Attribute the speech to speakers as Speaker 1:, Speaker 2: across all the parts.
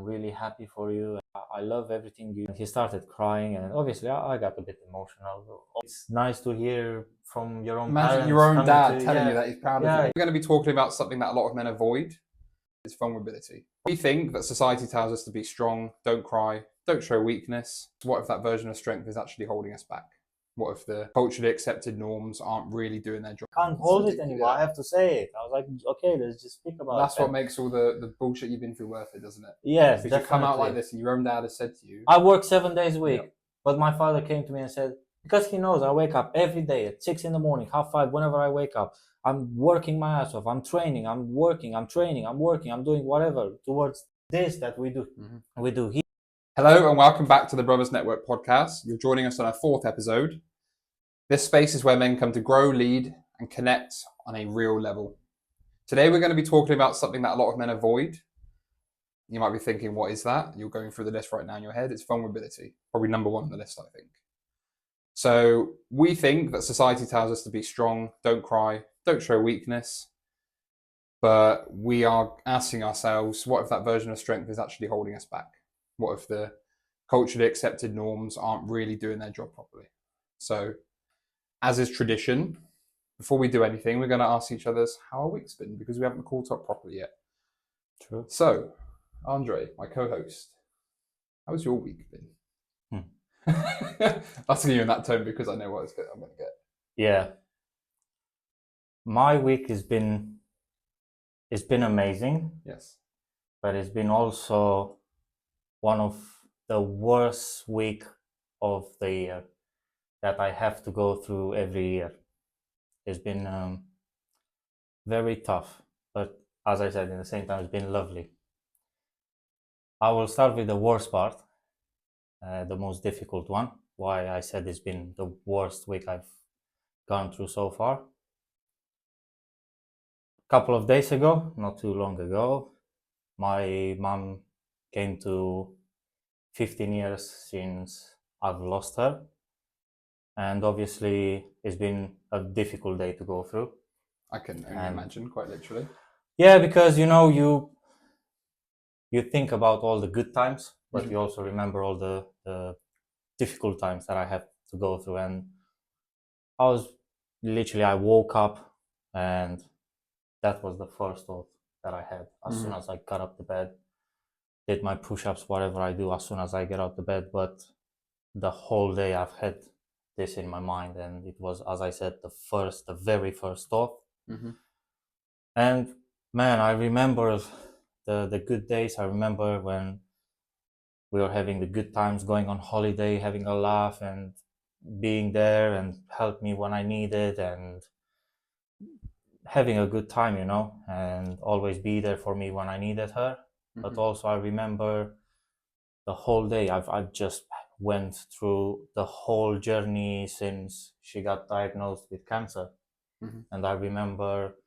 Speaker 1: I'm really happy for you. I love everything you. He started crying, and obviously I got a bit emotional. It's nice to hear from your own
Speaker 2: Imagine
Speaker 1: parents
Speaker 2: your own
Speaker 1: coming
Speaker 2: dad
Speaker 1: to,
Speaker 2: telling
Speaker 1: yeah,
Speaker 2: you that he's proud of
Speaker 1: yeah.
Speaker 2: you. We're going to be talking about something that a lot of men avoid. It's vulnerability. We think that society tells us to be strong, don't cry, don't show weakness. What if that version of strength is actually holding us back? What if the culturally accepted norms aren't really doing their job?
Speaker 1: Can't hold it anymore. I have to say it. I was like, okay, let's just speak about
Speaker 2: That's
Speaker 1: it.
Speaker 2: what makes all the bullshit you've been through worth it, doesn't it?
Speaker 1: Yes,
Speaker 2: Because you come out like
Speaker 1: definitely.
Speaker 2: this and your own dad has said to you,
Speaker 1: I work 7 days a week,
Speaker 2: Yeah.
Speaker 1: but my father came to me and said, because he knows I wake up every day at 6 in the morning, 5:30, whenever I wake up, I'm working my ass off. I'm training, I'm working, I'm training, I'm working, I'm doing whatever towards this that we do. We do here.
Speaker 2: Hello and welcome back to the Brothers Network podcast. You're joining us on our 4th episode. This space is where men come to grow, lead, and connect on a real level. Today we're going to be talking about something that a lot of men avoid. You might be thinking, what is that? You're going through the list right now in your head. It's vulnerability. Probably number 1 on the list, I think. So we think that society tells us to be strong, don't cry, don't show weakness. But we are asking ourselves, what if that version of strength is actually holding us back? What if the culturally accepted norms aren't really doing their job properly? So, as is tradition, before we do anything, we're going to ask each other how our week's been, because we haven't caught up properly yet.
Speaker 1: True.
Speaker 2: So, Andre, my co-host, how's your week been? Asking you in that tone because I know what I'm going to get.
Speaker 1: Yeah. My week has been amazing.
Speaker 2: Yes.
Speaker 1: But it's been also one of the worst week of the year that I have to go through every year. It's been very tough, but as I said, in the same time, it's been lovely. I will start with the worst part, the most difficult one. Why I said it's been the worst week I've gone through so far. A couple of days ago, not too long ago, my mom came to 15 years since I've lost her. And obviously, it's been a difficult day to go through.
Speaker 2: I can only imagine, quite literally.
Speaker 1: Yeah, because you think about all the good times, but you also remember all the difficult times that I had to go through. And I woke up, and that was the first thought that I had. As soon as I got up the bed, did my push-ups, whatever I do, as soon as I get out the bed. But the whole day I've had this in my mind, and it was, as I said, the very first thought. And man, I remember the good days. I remember when we were having the good times, going on holiday, having a laugh, and being there and help me when I needed, and having a good time, and always be there for me when I needed her. But also I remember the whole day I've just went through the whole journey since she got diagnosed with cancer. And I remember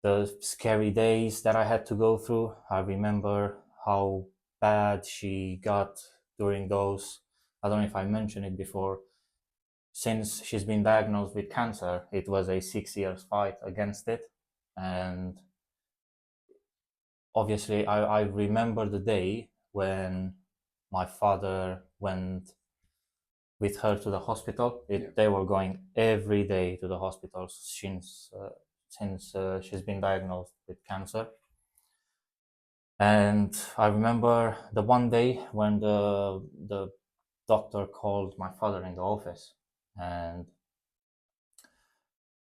Speaker 1: the scary days that I had to go through. I remember how bad she got during those. I don't know if I mentioned it before. Since she's been diagnosed with cancer, it was a 6 years fight against it. And obviously I remember the day when my father went with her to the hospital. They were going every day to the hospital since she's been diagnosed with cancer. And I remember the one day when the doctor called my father in the office, and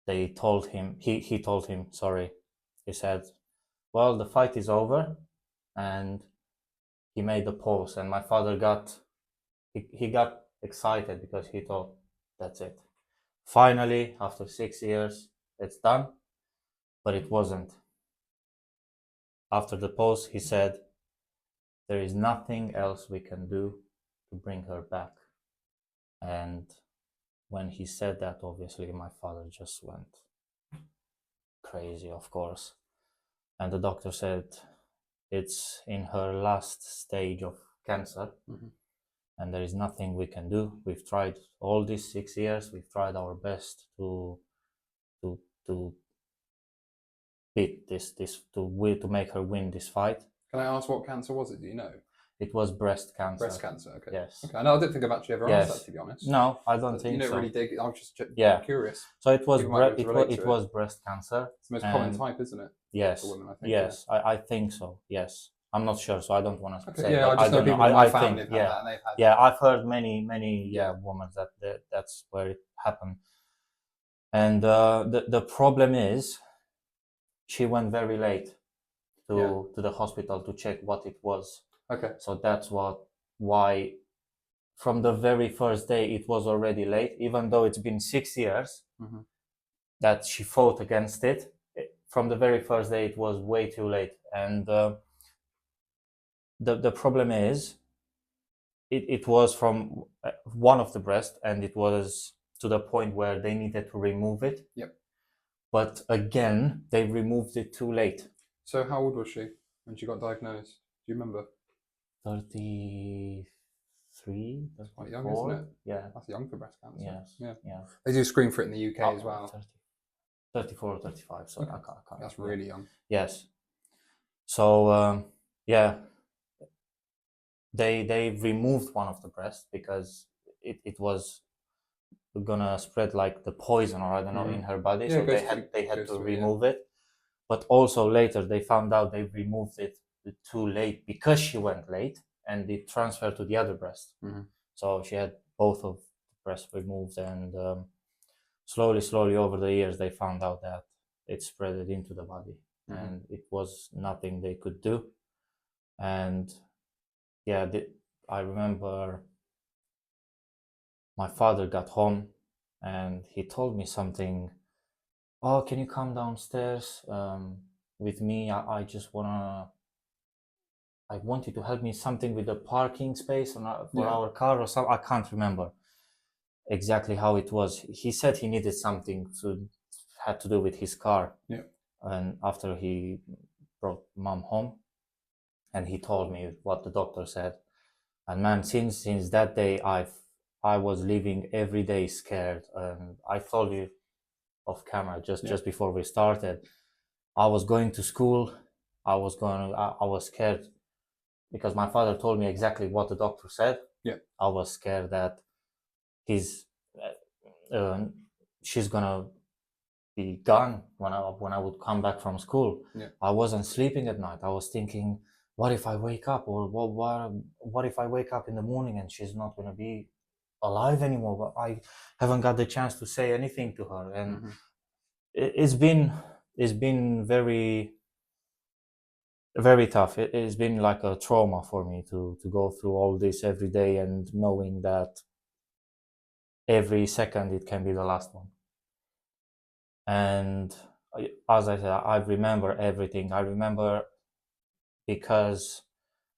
Speaker 1: they told him, he told him, sorry, he said, well, the fight is over. And he made the pause, and my father got excited because he thought, that's it. Finally, after 6 years, it's done. But it wasn't. After the pause, he said, there is nothing else we can do to bring her back. And when he said that, obviously, my father just went crazy, of course. And the doctor said, it's in her last stage of cancer. And there is nothing we can do. We've tried all these 6 years. We've tried our best to beat this to make her win this fight.
Speaker 2: Can I ask what cancer was it? Do you know?
Speaker 1: It was breast cancer.
Speaker 2: Breast cancer. Okay.
Speaker 1: Yes.
Speaker 2: Okay. No, I don't think I've actually ever asked
Speaker 1: Yes.
Speaker 2: that, to be honest.
Speaker 1: No, I don't
Speaker 2: You
Speaker 1: think
Speaker 2: don't
Speaker 1: so.
Speaker 2: really dig. I was just
Speaker 1: Yeah.
Speaker 2: curious.
Speaker 1: So it was
Speaker 2: People might be able to relate to
Speaker 1: it
Speaker 2: it.
Speaker 1: was breast cancer.
Speaker 2: It's the most common
Speaker 1: And-
Speaker 2: type, isn't it?
Speaker 1: Yes.
Speaker 2: For women, I think.
Speaker 1: Yes, I think so. Yes. I'm not sure, so I don't want to
Speaker 2: Okay.
Speaker 1: say.
Speaker 2: Yeah,
Speaker 1: but
Speaker 2: I just know
Speaker 1: don't
Speaker 2: people in my
Speaker 1: I
Speaker 2: family
Speaker 1: think,
Speaker 2: have had
Speaker 1: yeah.
Speaker 2: that, and they've had.
Speaker 1: Yeah, I've heard many women that's where it happened. And the problem is, she went very late to the hospital to check what it was.
Speaker 2: Okay.
Speaker 1: So that's why from the very first day it was already late, even though it's been 6 years
Speaker 2: Mhm.
Speaker 1: that she fought against it. From the very first day it was way too late. And the problem is, it was from one of the breasts, and it was to the point where they needed to remove it.
Speaker 2: Yep.
Speaker 1: But again, they removed it too late.
Speaker 2: So how old was she when she got diagnosed? Do you remember?
Speaker 1: 33,
Speaker 2: That's quite young, isn't it?
Speaker 1: Yeah.
Speaker 2: That's young for breast cancer.
Speaker 1: Yes.
Speaker 2: Yeah.
Speaker 1: Yeah.
Speaker 2: They do screen for it in the UK as well.
Speaker 1: 34 or 35. So
Speaker 2: Okay.
Speaker 1: I can't.
Speaker 2: That's really young.
Speaker 1: Yes. So yeah, they removed one of the breasts because it was gonna spread like the poison, or I don't know, in her body.
Speaker 2: Yeah,
Speaker 1: So
Speaker 2: it
Speaker 1: they
Speaker 2: goes
Speaker 1: had
Speaker 2: goes
Speaker 1: to
Speaker 2: through it, yeah.
Speaker 1: remove it. But also later they found out they removed it too late because she went late, and it transferred to the other breast.
Speaker 2: Mhm.
Speaker 1: So she had both of the breasts removed, and slowly over the years they found out that it spread it into the body. And it was nothing they could do. And yeah, I remember my father got home and he told me something. Oh, can you come downstairs with me? I want you to help me something with the parking space for our car or something. I can't remember exactly how it was. He said he needed something had to do with his car.
Speaker 2: Yeah.
Speaker 1: And after he brought mom home, and he told me what the doctor said. And man, since that day, I was living every day scared. And I told you off camera just before we started, I was going to school. I was scared because my father told me exactly what the doctor said.
Speaker 2: Yeah.
Speaker 1: I was scared that she's gonna be gone when I would come back from school.
Speaker 2: Yeah.
Speaker 1: I wasn't sleeping at night. I was thinking, what if I wake up, or what if I wake up in the morning and she's not gonna be alive anymore? But I haven't got the chance to say anything to her, and it's been very very tough. It's been like a trauma for me to go through all this every day, and knowing that every second it can be the last one. And as I said, I remember everything. I remember because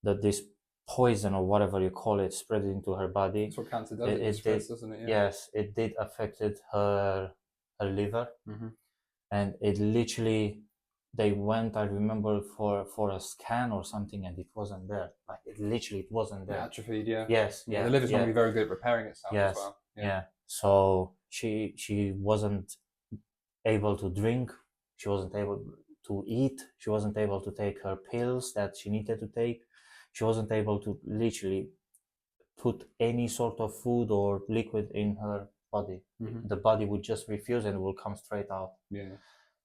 Speaker 1: this poison, or whatever you call it, spread into her body.
Speaker 2: That's what cancer does. It spreads, doesn't it? Yeah.
Speaker 1: Yes, it did affected her liver. And it literally, they went, I remember, for a scan or something, and it wasn't there. Like it wasn't there.
Speaker 2: Atrophied, yeah.
Speaker 1: Yes, yeah.
Speaker 2: The liver's normally very good at repairing itself as well.
Speaker 1: Yeah. So she wasn't able to drink. She wasn't able to eat. She wasn't able to take her pills that she needed to take. She wasn't able to literally put any sort of food or liquid in her body. The body would just refuse, and it will come straight out.
Speaker 2: Yeah.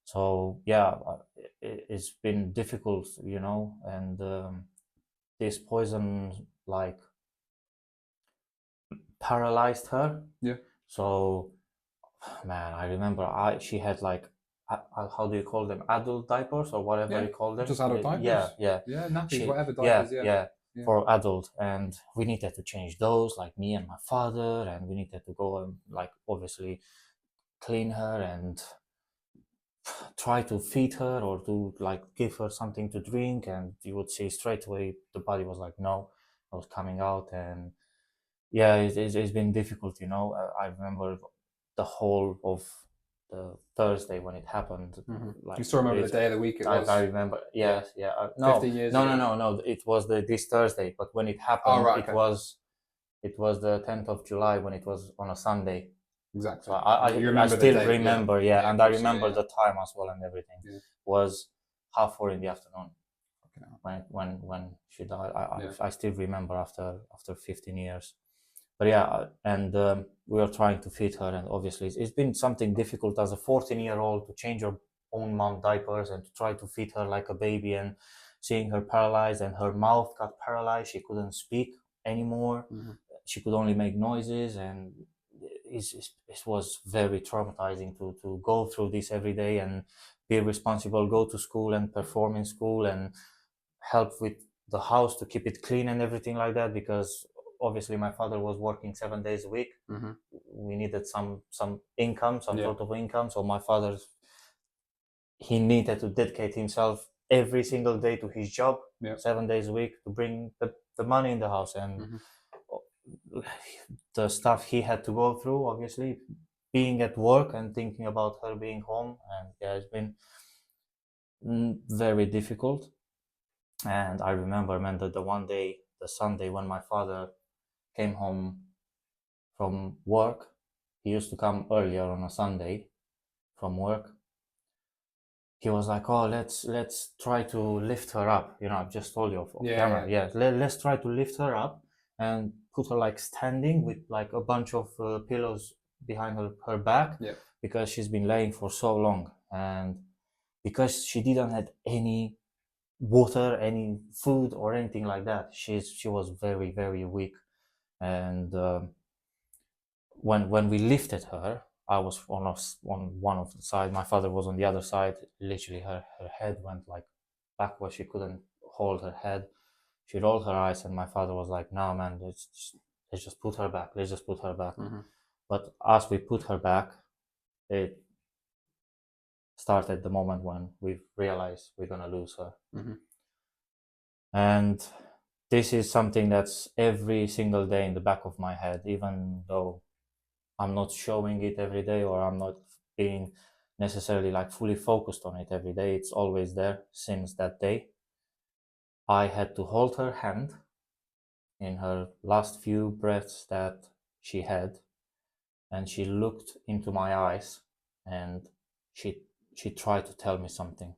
Speaker 1: So yeah, it's been difficult, and this poison like paralyzed her.
Speaker 2: Yeah.
Speaker 1: So man, I remember she had like how do you call them, adult diapers or whatever you call them?
Speaker 2: Just adult diapers.
Speaker 1: Yeah,
Speaker 2: nappies, whatever diapers.
Speaker 1: Yeah, for adult. And we needed to change those, like me and my father, and we needed to go and like obviously clean her and try to feed her, or to like give her something to drink, and you would see straight away the body was like no, it was coming out. And yeah, it's been difficult. I remember the whole of the Thursday when it happened. Like,
Speaker 2: you still remember the day of the week it was?
Speaker 1: I remember. Yes, yeah. No,
Speaker 2: 15 years ago.
Speaker 1: No. It was this Thursday, but when it happened, it was the 10th of July when it was on a Sunday.
Speaker 2: Exactly.
Speaker 1: So I still remember, and I remember the time as well and everything.
Speaker 2: Yeah.
Speaker 1: Was 4:30 in the afternoon. when she died.
Speaker 2: Yeah.
Speaker 1: I still remember after 15 years. But yeah, and we were trying to feed her, and obviously it's been something difficult as a 14-year-old to change your own mom diapers and to try to feed her like a baby, and seeing her paralyzed and her mouth got paralyzed. She couldn't speak anymore.
Speaker 2: Mhm.
Speaker 1: She could only make noises, and it was very traumatizing to go through this every day and be responsible, go to school and perform in school and help with the house to keep it clean and everything like that, because obviously my father was working 7 days a week.
Speaker 2: Mhm.
Speaker 1: We needed some income, some
Speaker 2: Yeah.
Speaker 1: sort of income. So my father, he needed to dedicate himself every single day to his job,
Speaker 2: Yeah.
Speaker 1: 7 days a week, to bring the money in the house. And the stuff he had to go through, obviously being at work and thinking about her being home, and yeah, it's been very difficult. And I remember, man, that the one day, the Sunday, when my father came home from work, he used to come earlier on a Sunday from work. He was like, "Oh, let's try to lift her up." You know, I've just told you off camera. Yeah, let's try to lift her up and put her like standing with like a bunch of pillows behind her back, because she's been laying for so long, and because she didn't have any water, any food, or anything like that. She was very, very weak. And when we lifted her, I was on one of the side. My father was on the other side. Literally, her head went like backwards. She couldn't hold her head. She rolled her eyes, and my father was like, "No, man, let's just put her back. Let's just put her back." But as we put her back, it started the moment when we realized we're gonna lose her. And this is something that's every single day in the back of my head, even though I'm not showing it every day, or I'm not being necessarily like fully focused on it every day. It's always there since that day. I had to hold her hand in her last few breaths that she had, and she looked into my eyes, and she tried to tell me something.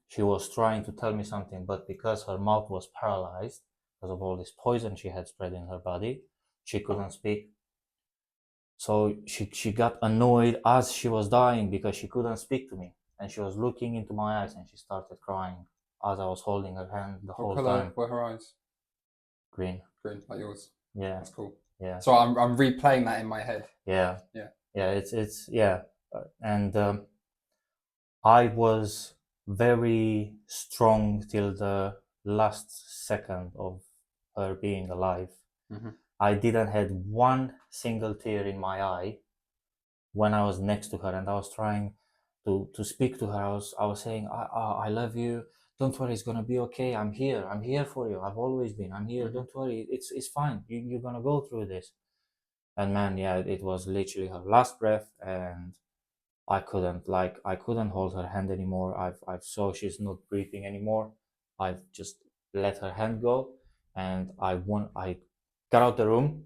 Speaker 1: She was trying to tell me something, but because her mouth was paralyzed because of all this poison she had spread in her body, she couldn't speak. So she got annoyed as she was dying because she couldn't speak to me, and she was looking into my eyes, and she started crying as I was holding her hand the whole
Speaker 2: What color
Speaker 1: time.
Speaker 2: were her eyes?
Speaker 1: Green.
Speaker 2: Green, like yours.
Speaker 1: Yeah.
Speaker 2: That's cool.
Speaker 1: Yeah.
Speaker 2: So I'm replaying that in my head.
Speaker 1: Yeah.
Speaker 2: Yeah.
Speaker 1: Yeah. It's yeah, and I was very strong till the last second of her being alive. I didn't had one single tear in my eye when I was next to her, and I was trying to speak to her. I was saying, I love you. Don't worry, it's gonna be okay. I'm here. I'm here for you. I've always been. I'm here. Don't worry. It's fine. You're gonna go through this. And man, yeah, it was literally her last breath, and I couldn't hold her hand anymore. I've saw she's not breathing anymore. I've just let her hand go, and I got out the room.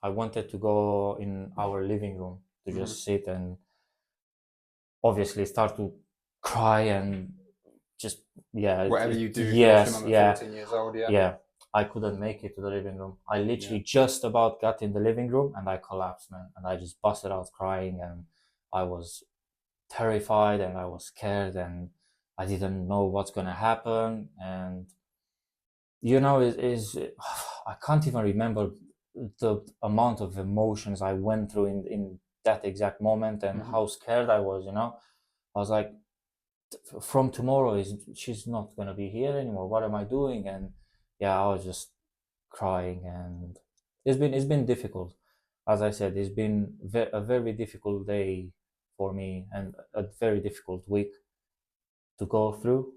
Speaker 1: I wanted to go in our living room to just sit and obviously start to cry and just
Speaker 2: Whatever you do,
Speaker 1: yes,
Speaker 2: you're 14 years old,
Speaker 1: yeah. I couldn't make it to the living room. I literally just about got in the living room, and I collapsed, man, and I just busted out crying, and I was terrified, and I was scared, and I didn't know what's gonna happen. And you know, I can't even remember the amount of emotions I went through in that exact moment, and how scared I was. You know, I was like, from tomorrow she's not gonna be here anymore. What am I doing? And yeah, I was just crying, and it's been difficult. As I said, it's been a very difficult day for me, and a very difficult week to go through.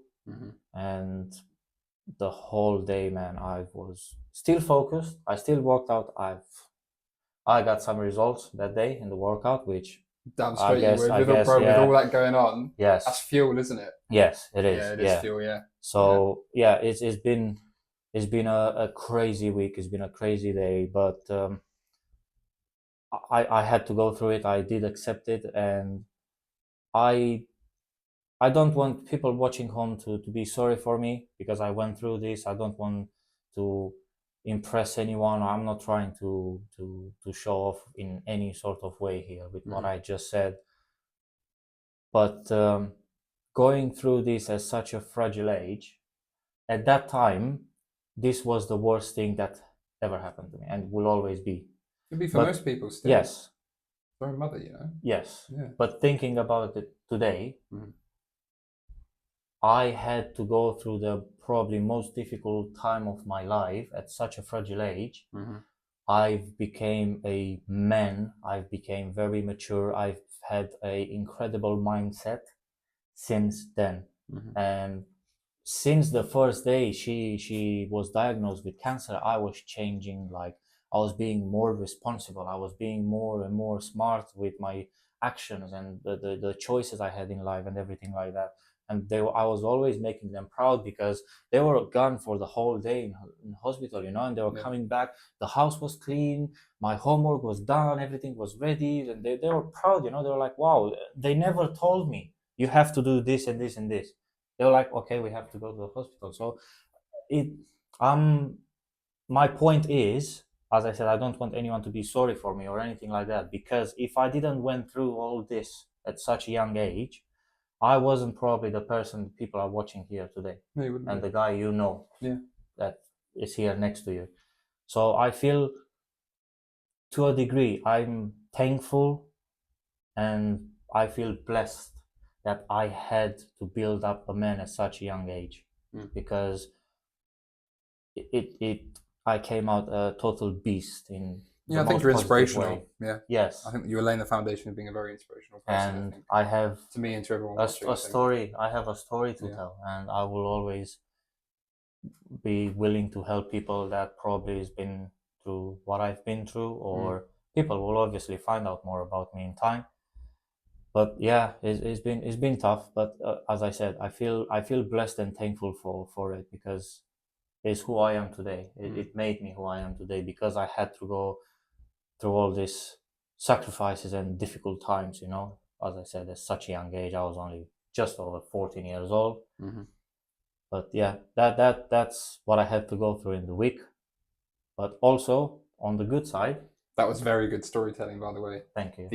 Speaker 1: And the whole day, man, I was still focused. I still worked out. I got some results that day in the workout, which
Speaker 2: damn straight you would. With all that going on,
Speaker 1: yes,
Speaker 2: that's fuel, isn't it?
Speaker 1: Yes, it is.
Speaker 2: Yeah, it is fuel. Yeah.
Speaker 1: So yeah, it's been a crazy week. It's been a crazy day, but I had to go through it. I did accept it, and I I don't want people watching home to be sorry for me because I went through this. I don't want to impress anyone. I'm not trying to show off in any sort of way here with what I just said. But going through this at such a fragile age, at that time, this was the worst thing that ever happened to me and will always be.
Speaker 2: It'd be for
Speaker 1: But-
Speaker 2: most people still.
Speaker 1: Yes,
Speaker 2: For a mother, you know.
Speaker 1: yes.
Speaker 2: Yeah.
Speaker 1: But thinking about it today,
Speaker 2: Mhm.
Speaker 1: I had to go through the probably most difficult time of my life at such a fragile age. I've became a man. I've became very mature. I've had a incredible mindset since then. And since the first day she was diagnosed with cancer, I was changing. Like, I was being more responsible. I was being more and more smart with my actions and the choices I had in life and everything like that. And I was always making them proud because they were gone for the whole day in hospital, you know, and they were coming back. The house was clean, my homework was done, everything was ready, and they were proud, you know. They were like, wow, they never told me you have to do this and this and this. They were like, okay, we have to go to the hospital. So my point is, as I said, I don't want anyone to be sorry for me or anything like that, because if I didn't went through all this at such a young age, I wasn't probably the person people are watching here today.
Speaker 2: No, you wouldn't
Speaker 1: And
Speaker 2: be.
Speaker 1: the guy you know
Speaker 2: Yeah.
Speaker 1: that is here next to you. So I feel, to a degree, I'm thankful and I feel blessed that I had to build up a man at such a young age, because I came out a total beast in the
Speaker 2: I think
Speaker 1: most
Speaker 2: you're
Speaker 1: positive
Speaker 2: inspirational.
Speaker 1: way.
Speaker 2: Yeah.
Speaker 1: Yes.
Speaker 2: I think you were laying the foundation of being a very inspirational person. I
Speaker 1: And
Speaker 2: think.
Speaker 1: I have
Speaker 2: To me and to everyone
Speaker 1: a
Speaker 2: watching. I think.
Speaker 1: story. I have a story to
Speaker 2: Yeah.
Speaker 1: tell, and I will always be willing to help people that probably has been through what I've been through, or people will obviously find out more about me in time. But yeah, it's been tough. But as I said, I feel blessed and thankful for it, because it's who I am today. It made me who I am today, because I had to go through all these sacrifices and difficult times, you know. As I said, at such a young age, I was only just over 14 years old. But yeah, that's what I had to go through in the week. But also, on the good side,
Speaker 2: That was very good storytelling, by the way.
Speaker 1: thank you.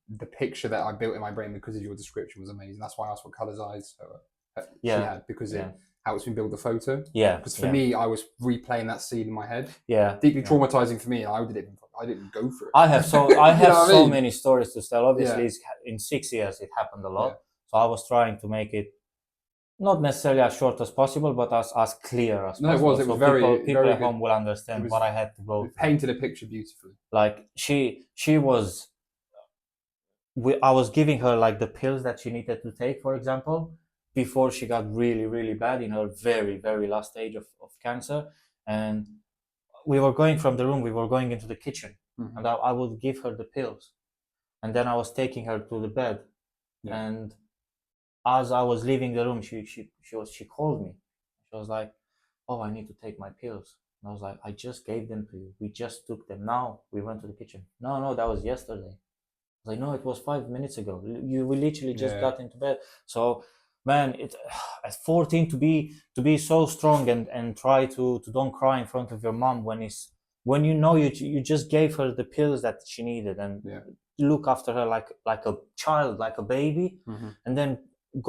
Speaker 2: The picture that I built in my brain because of your description was amazing. That's why I asked what colours eyes she
Speaker 1: Yeah.
Speaker 2: had, because
Speaker 1: Yeah.
Speaker 2: it helps me build the photo.
Speaker 1: Yeah,
Speaker 2: Because for
Speaker 1: yeah.
Speaker 2: me, I was replaying that scene in my head.
Speaker 1: Yeah,
Speaker 2: Deeply
Speaker 1: yeah.
Speaker 2: traumatizing for me. I didn't go for it.
Speaker 1: I have
Speaker 2: You know what I
Speaker 1: so
Speaker 2: mean?
Speaker 1: many stories to tell. Obviously,
Speaker 2: Yeah.
Speaker 1: it's, in 6 years it happened a lot.
Speaker 2: Yeah.
Speaker 1: So I was trying to make it not necessarily as short as possible, but as clear as
Speaker 2: No, it
Speaker 1: possible.
Speaker 2: was. It
Speaker 1: so
Speaker 2: was very,
Speaker 1: people
Speaker 2: very
Speaker 1: at
Speaker 2: good.
Speaker 1: home will understand
Speaker 2: It was-
Speaker 1: what I had to go
Speaker 2: It
Speaker 1: through.
Speaker 2: painted a picture beautifully.
Speaker 1: Like she was, I was giving her like the pills that she needed to take, for example, before she got really, really bad in her very, very last stage of cancer. And we were going from the room, we were going into the kitchen, and I would give her the pills. And then I was taking her to the bed.
Speaker 2: Yeah.
Speaker 1: And as I was leaving the room, she called me. She was like, "Oh, I need to take my pills." And I was like, "I just gave them to you. We just took them. Now we went to the kitchen." No, that was yesterday. I was like, "No, it was 5 minutes ago. We literally just
Speaker 2: Yeah.
Speaker 1: got into bed." So, man, it at 14 to be so strong and try to don't cry in front of your mom when you know you just gave her the pills that she needed, and
Speaker 2: Yeah.
Speaker 1: look after her like a child, like a baby, and then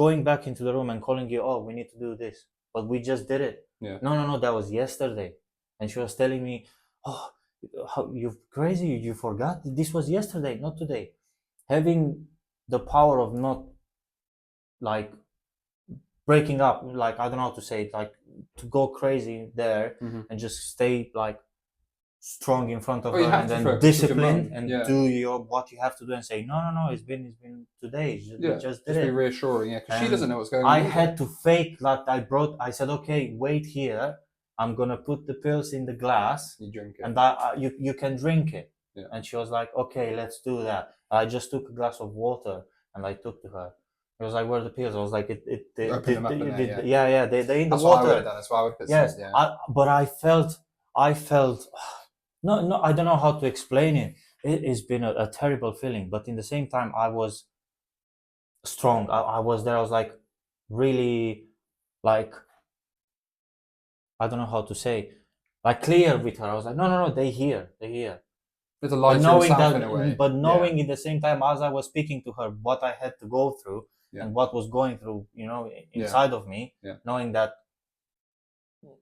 Speaker 1: going back into the room and calling you, "Oh, we need to do this, but we just did it."
Speaker 2: Yeah.
Speaker 1: No, that was yesterday. And she was telling me, "Oh, you're crazy, you forgot, this was yesterday, not today." Having the power of not like breaking up, like, I don't know how to say it, like to go crazy there and just stay like strong in front of
Speaker 2: Well, you
Speaker 1: her,
Speaker 2: have
Speaker 1: and
Speaker 2: to
Speaker 1: then
Speaker 2: focus with your
Speaker 1: disciplined
Speaker 2: mum,
Speaker 1: and
Speaker 2: yeah.
Speaker 1: do what you have to do, and say, no, it's been today.
Speaker 2: Yeah.
Speaker 1: We just did
Speaker 2: Just be
Speaker 1: it.
Speaker 2: reassuring. Yeah, because she
Speaker 1: And
Speaker 2: doesn't know what's going on.
Speaker 1: I
Speaker 2: either.
Speaker 1: had to fake like I said, "Okay, wait here. I'm gonna put the pills in the glass,
Speaker 2: You drink it.
Speaker 1: and you can drink it."
Speaker 2: Yeah.
Speaker 1: And she was like, "Okay, let's do that." I just took a glass of water and I took to her. It was like, "Where are the pills?" I was like,
Speaker 2: You open them up in there,
Speaker 1: yeah, they in
Speaker 2: That's
Speaker 1: the
Speaker 2: what I would
Speaker 1: water."
Speaker 2: have done. That's why I would put
Speaker 1: Yes,
Speaker 2: some, yeah.
Speaker 1: but I felt no, I don't know how to explain it. It's been a terrible feeling, but in the same time, I was strong. I was there. I was like, really, like, I don't know how to say, like, clear with her. I was like, no, they're here.
Speaker 2: There's a
Speaker 1: But
Speaker 2: light to
Speaker 1: knowing
Speaker 2: yourself
Speaker 1: that,
Speaker 2: in a way.
Speaker 1: but knowing at the same time, as I was speaking to her, what I had to go through
Speaker 2: Yeah.
Speaker 1: and what was going through, inside of me, knowing that,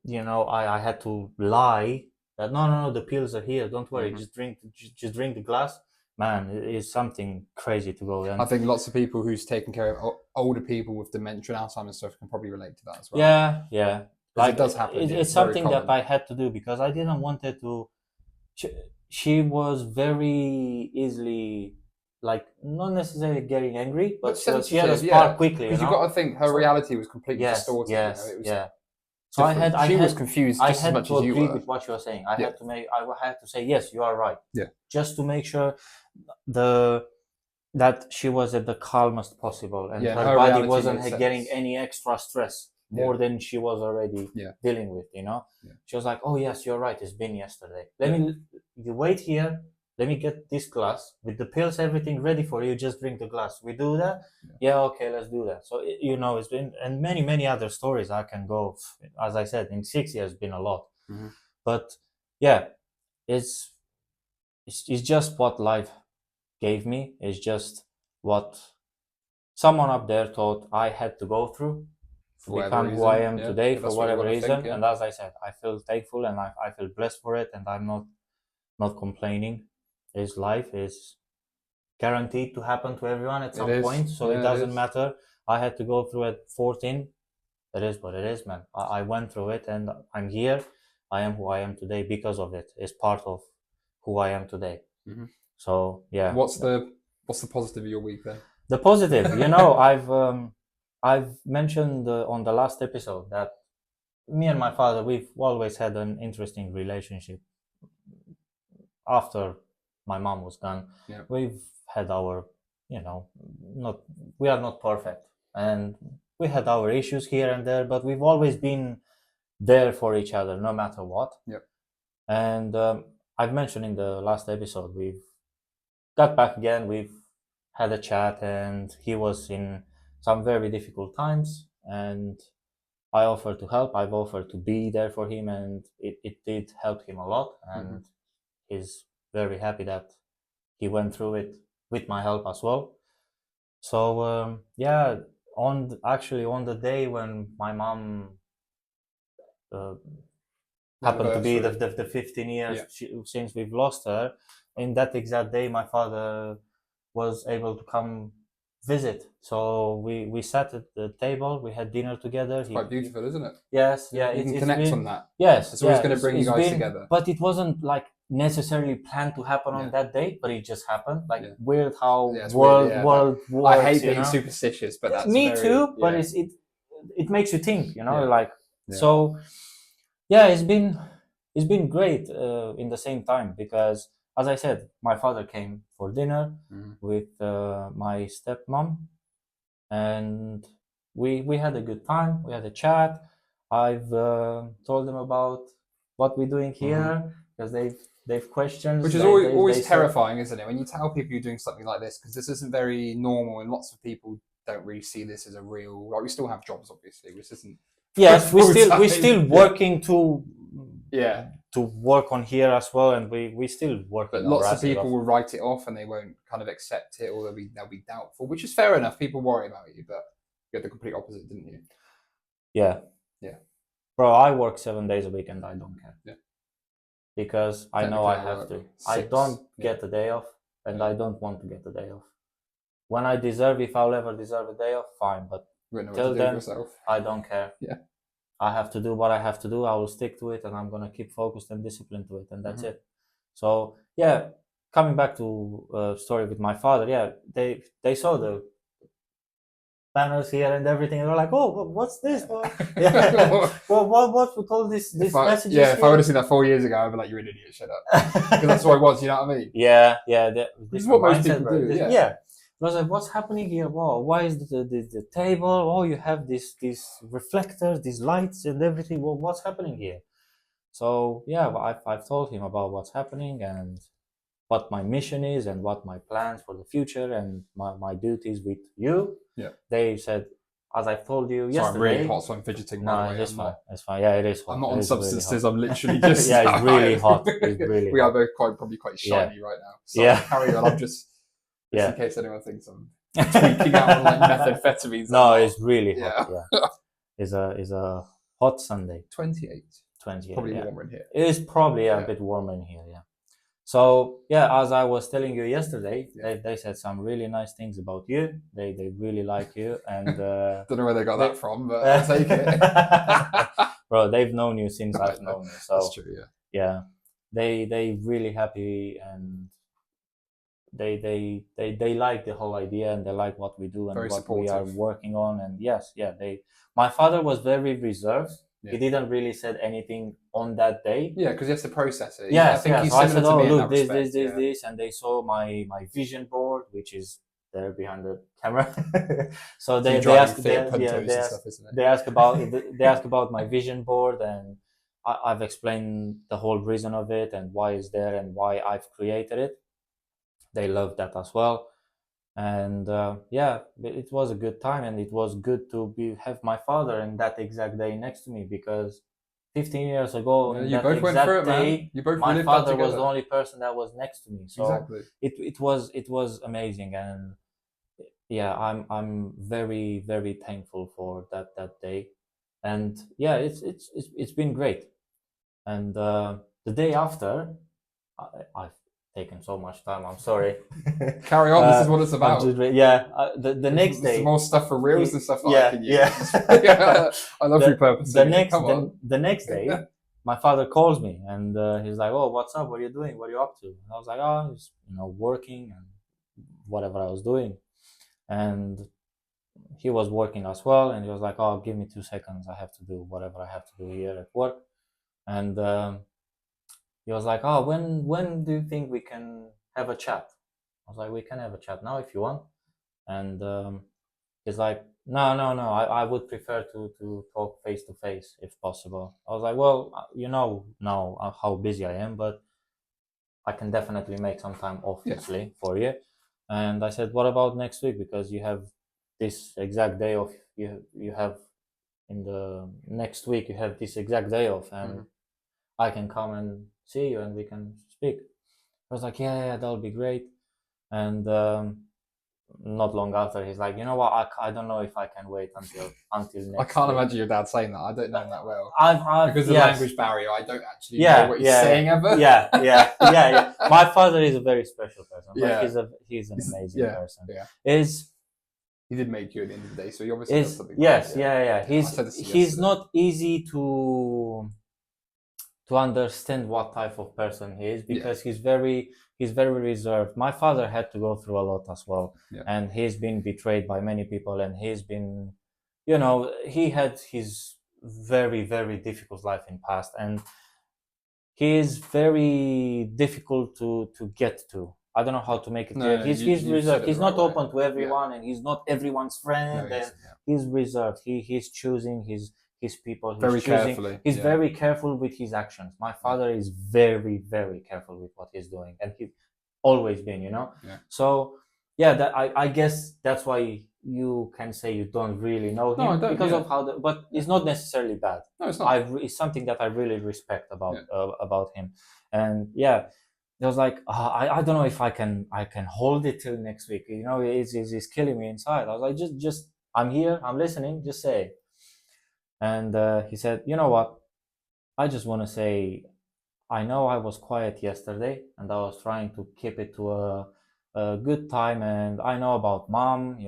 Speaker 1: I had to lie that no, the pills are here. Don't worry, just drink the glass. Man, it is something crazy to go. And
Speaker 2: I think lots of people who's taking care of older people with dementia and Alzheimer's stuff can probably relate to that as well.
Speaker 1: Yeah.
Speaker 2: Like, it does happen.
Speaker 1: It's something that I had to do because I didn't want it to. She was very easily, like, not necessarily getting angry, but she had a spark quickly.
Speaker 2: Because you've got to think her reality was completely distorted.
Speaker 1: Yeah. So
Speaker 2: she was confused just as much as you were.
Speaker 1: I had to agree with what you were saying. I had to say, yes, you are right.
Speaker 2: Yeah.
Speaker 1: Just to make sure that she was at the calmest possible and her body wasn't getting any extra stress more than she was already dealing with, She was like, oh yes, you're right, it's been yesterday. You wait here, let me get this glass with the pills, everything ready for you, just drink the glass. We do that? Yeah, okay, let's do that. So, it's been, and many other stories I can go, as I said, in 6 years, been a lot.
Speaker 2: Mm-hmm.
Speaker 1: But yeah, it's just what life gave me. It's just what someone up there thought I had to go through to become who I am today, for whatever reason. And as I said, I feel thankful and I feel blessed for it, and I'm not complaining. Life is guaranteed to happen to everyone at some point, so it doesn't matter. I had to go through it 14. It is what it is, man. I went through it and I'm here. I am who I am today because of it. It's part of who I am today.
Speaker 2: Mm-hmm.
Speaker 1: So yeah.
Speaker 2: What's the positive of your week then? The
Speaker 1: positive, I've mentioned on the last episode that me and my father, we've always had an interesting relationship. After my mom was gone, we've had our, we are not perfect, and we had our issues here and there, but we've always been there for each other, no matter what. And I've mentioned in the last episode, we've got back again, we've had a chat, and he was in some very difficult times, and I offered to help. I've offered to be there for him, and it did help him a lot, and he's very happy that he went through it with my help as well. So on the day when my mom happened to be the 15 years since we've lost her, in that exact day my father was able to come visit. So we sat at the table, we had dinner together.
Speaker 2: It's quite beautiful, isn't it?
Speaker 1: Yes,
Speaker 2: you can connect on that.
Speaker 1: Yes,
Speaker 2: it's always going to bring you guys together.
Speaker 1: But it wasn't like necessarily planned to happen on that day, but it just happened. Like weird how world works.
Speaker 2: I hate being superstitious, but that's
Speaker 1: me too. But it makes you think, So it's been great in the same time, because as I said, my father came for dinner with my stepmom, and we had a good time. We had a chat. I've told them about what we're doing here, because they've questions.
Speaker 2: Which is always terrifying, isn't it? When you tell people you're doing something like this, because this isn't very normal, and lots of people don't really see this as a real. Like, we still have jobs, obviously, which isn't.
Speaker 1: Yes, we're still working to work on here as well, and we still work.
Speaker 2: But lots of people will write it off, and they won't kind of accept it, or they'll be doubtful, which is fair enough. People worry about you, but you had the complete opposite, didn't you?
Speaker 1: Yeah. Bro, I work 7 days a week, and I don't care.
Speaker 2: Yeah.
Speaker 1: Because I know I have to. I don't get a day off, and I don't want to get a day off. When I deserve, if I'll ever deserve a day off, fine. But till then, I don't care.
Speaker 2: Yeah.
Speaker 1: I have to do what I have to do. I will stick to it, and I'm gonna keep focused and disciplined to it, and that's it. So coming back to story with my father, they saw the banners here and everything, and they're like, "Oh, what's this?" Well, what with all this messages?
Speaker 2: Yeah, if I would have seen that 4 years ago, I'd be like, "You're an idiot, shut up," because that's what I was. You know what I mean?
Speaker 1: Yeah.
Speaker 2: This is what most people do.
Speaker 1: I was like, what's happening here? Wow, why is the table? Oh, you have these reflectors, these lights and everything. Well, what's happening here? So I've told him about what's happening and what my mission is and what my plans for the future and my duties with you.
Speaker 2: Yeah.
Speaker 1: They said, as I've told you
Speaker 2: Sorry, I'm
Speaker 1: yesterday.
Speaker 2: really hot, so I'm fidgeting. By
Speaker 1: No,
Speaker 2: the way,
Speaker 1: it's fine. It's fine. Yeah, it is hot.
Speaker 2: I'm not
Speaker 1: It
Speaker 2: on
Speaker 1: is really
Speaker 2: substances.
Speaker 1: hot.
Speaker 2: I'm literally just
Speaker 1: Yeah, it's really hot. It's really
Speaker 2: we
Speaker 1: hot.
Speaker 2: are both probably quite shiny right now. So
Speaker 1: Yeah.
Speaker 2: carry on. I'm just
Speaker 1: Yeah.
Speaker 2: in case anyone thinks I'm tweaking out on like methamphetamines.
Speaker 1: No, it's really hot.
Speaker 2: Yeah.
Speaker 1: Yeah. It's a hot Sunday.
Speaker 2: 28.
Speaker 1: 28.
Speaker 2: Probably
Speaker 1: yeah.
Speaker 2: warmer in here.
Speaker 1: It is probably
Speaker 2: Yeah.
Speaker 1: a bit warmer in here. Yeah. So yeah, as I was telling you yesterday,
Speaker 2: Yeah.
Speaker 1: they said some really nice things about you. They really like you, and
Speaker 2: Don't know where they got that from, but I'll take it.
Speaker 1: bro, they've known you since I've known you. So
Speaker 2: That's true. Yeah.
Speaker 1: they really happy, and they like the whole idea, and they like what we do and
Speaker 2: Very
Speaker 1: what we are
Speaker 2: supportive.
Speaker 1: working on. And yes, yeah, my father was very reserved.
Speaker 2: Yeah.
Speaker 1: He didn't really said anything on that day.
Speaker 2: Yeah, because he has to process it.
Speaker 1: Yes,
Speaker 2: I think he's
Speaker 1: so I
Speaker 2: similar
Speaker 1: said,
Speaker 2: to
Speaker 1: oh,
Speaker 2: me in
Speaker 1: look,
Speaker 2: that respect.
Speaker 1: this, and they saw my vision board, which is there behind the camera. So they asked, they asked about my vision board, and I've explained the whole reason of it and why it's there and why I've created it. They loved that as well, and yeah, it was a good time, and it was good to have my father in that exact day next to me, because 15 years ago,
Speaker 2: Yeah,
Speaker 1: in
Speaker 2: you
Speaker 1: that
Speaker 2: both went
Speaker 1: exact
Speaker 2: through it, man.
Speaker 1: day,
Speaker 2: You both
Speaker 1: my
Speaker 2: lived that
Speaker 1: father was
Speaker 2: together.
Speaker 1: the only person that was next to me. So
Speaker 2: Exactly.
Speaker 1: it was amazing, and yeah, I'm very, very thankful for that day, and yeah, it's been great. And the day after, I've taken so much time. I'm sorry.
Speaker 2: Carry on. This is what it's about.
Speaker 1: The next day,
Speaker 2: more stuff for reels and stuff
Speaker 1: yeah,
Speaker 2: I can use.
Speaker 1: yeah.
Speaker 2: I love repurposing.
Speaker 1: The next day, my father calls me, and he's like, "Oh, what's up? What are you doing? What are you up to?" And I was like, "Oh, just, working and whatever I was doing." And he was working as well, and he was like, "Oh, give me 2 seconds. I have to do whatever I have to do here at work." And he was like, "Oh, when do you think we can have a chat?" I was like, "We can have a chat now if you want." And he's like, no, I would prefer to talk face to face if possible. I was like, well, now how busy I am, but I can definitely make some time, obviously, for you. And I said, what about next week? Because you have this exact day off. You have in the next week, you have this exact day off, and I can come and see you and we can speak. I was like, yeah, that'll be great. And not long after, he's like, you know what, I don't know if I can wait until next
Speaker 2: I can't
Speaker 1: week.
Speaker 2: imagine your dad saying that. I don't know him that well. Because of the
Speaker 1: yes.
Speaker 2: language barrier, I don't actually know what he's saying ever.
Speaker 1: Yeah. My father is a very special person.
Speaker 2: Yeah.
Speaker 1: Like he's an amazing person.
Speaker 2: Yeah. He did make you at the end of the day, so he obviously does something.
Speaker 1: Yes, yeah. He's not easy to understand what type of person he is, because he's very reserved. My father had to go through a lot as well, and he's been betrayed by many people, and he's been, he had his very, very difficult life in past, and he is very difficult to get to. I don't know how to make it clear. He's reserved. He's not open to everyone, and he's not everyone's friend. And he's reserved. He's choosing his people. He's
Speaker 2: very carefully.
Speaker 1: He's very careful with his actions. My father is very, very careful with what he's doing, and he's always been.
Speaker 2: Yeah.
Speaker 1: So yeah, I guess that's why you can say you don't really know him.
Speaker 2: No, I don't,
Speaker 1: because of how. But it's not necessarily bad.
Speaker 2: No, it's not.
Speaker 1: It's something that I really respect about him, and yeah. I was like, I don't know if I can hold it till next week. It's killing me inside. I was like, just I'm here, I'm listening, just say it. And he said, you know what? I just want to say, I know I was quiet yesterday, and I was trying to keep it to a good time. And I know about mom,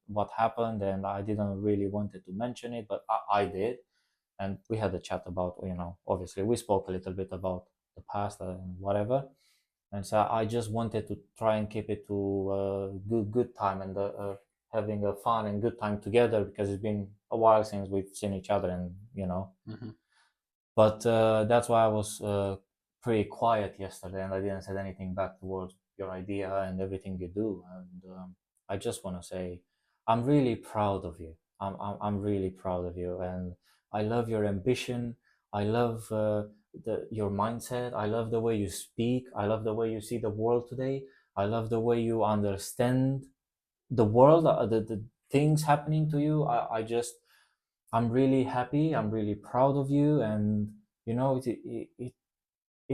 Speaker 1: what happened, and I didn't really wanted to mention it, but I did. And we had a chat about, obviously we spoke a little bit about the past and whatever, and so I just wanted to try and keep it to a good time, and having a fun and good time together, because it's been a while since we've seen each other, and but that's why I was pretty quiet yesterday, and I didn't say anything back towards your idea and everything you do. And I just want to say I'm really proud of you. I'm really proud of you, and I love your ambition. I love your mindset. I love the way you speak. I love the way you see the world today. I love the way you understand the world, the things happening to you. I'm really happy. I'm really proud of you, and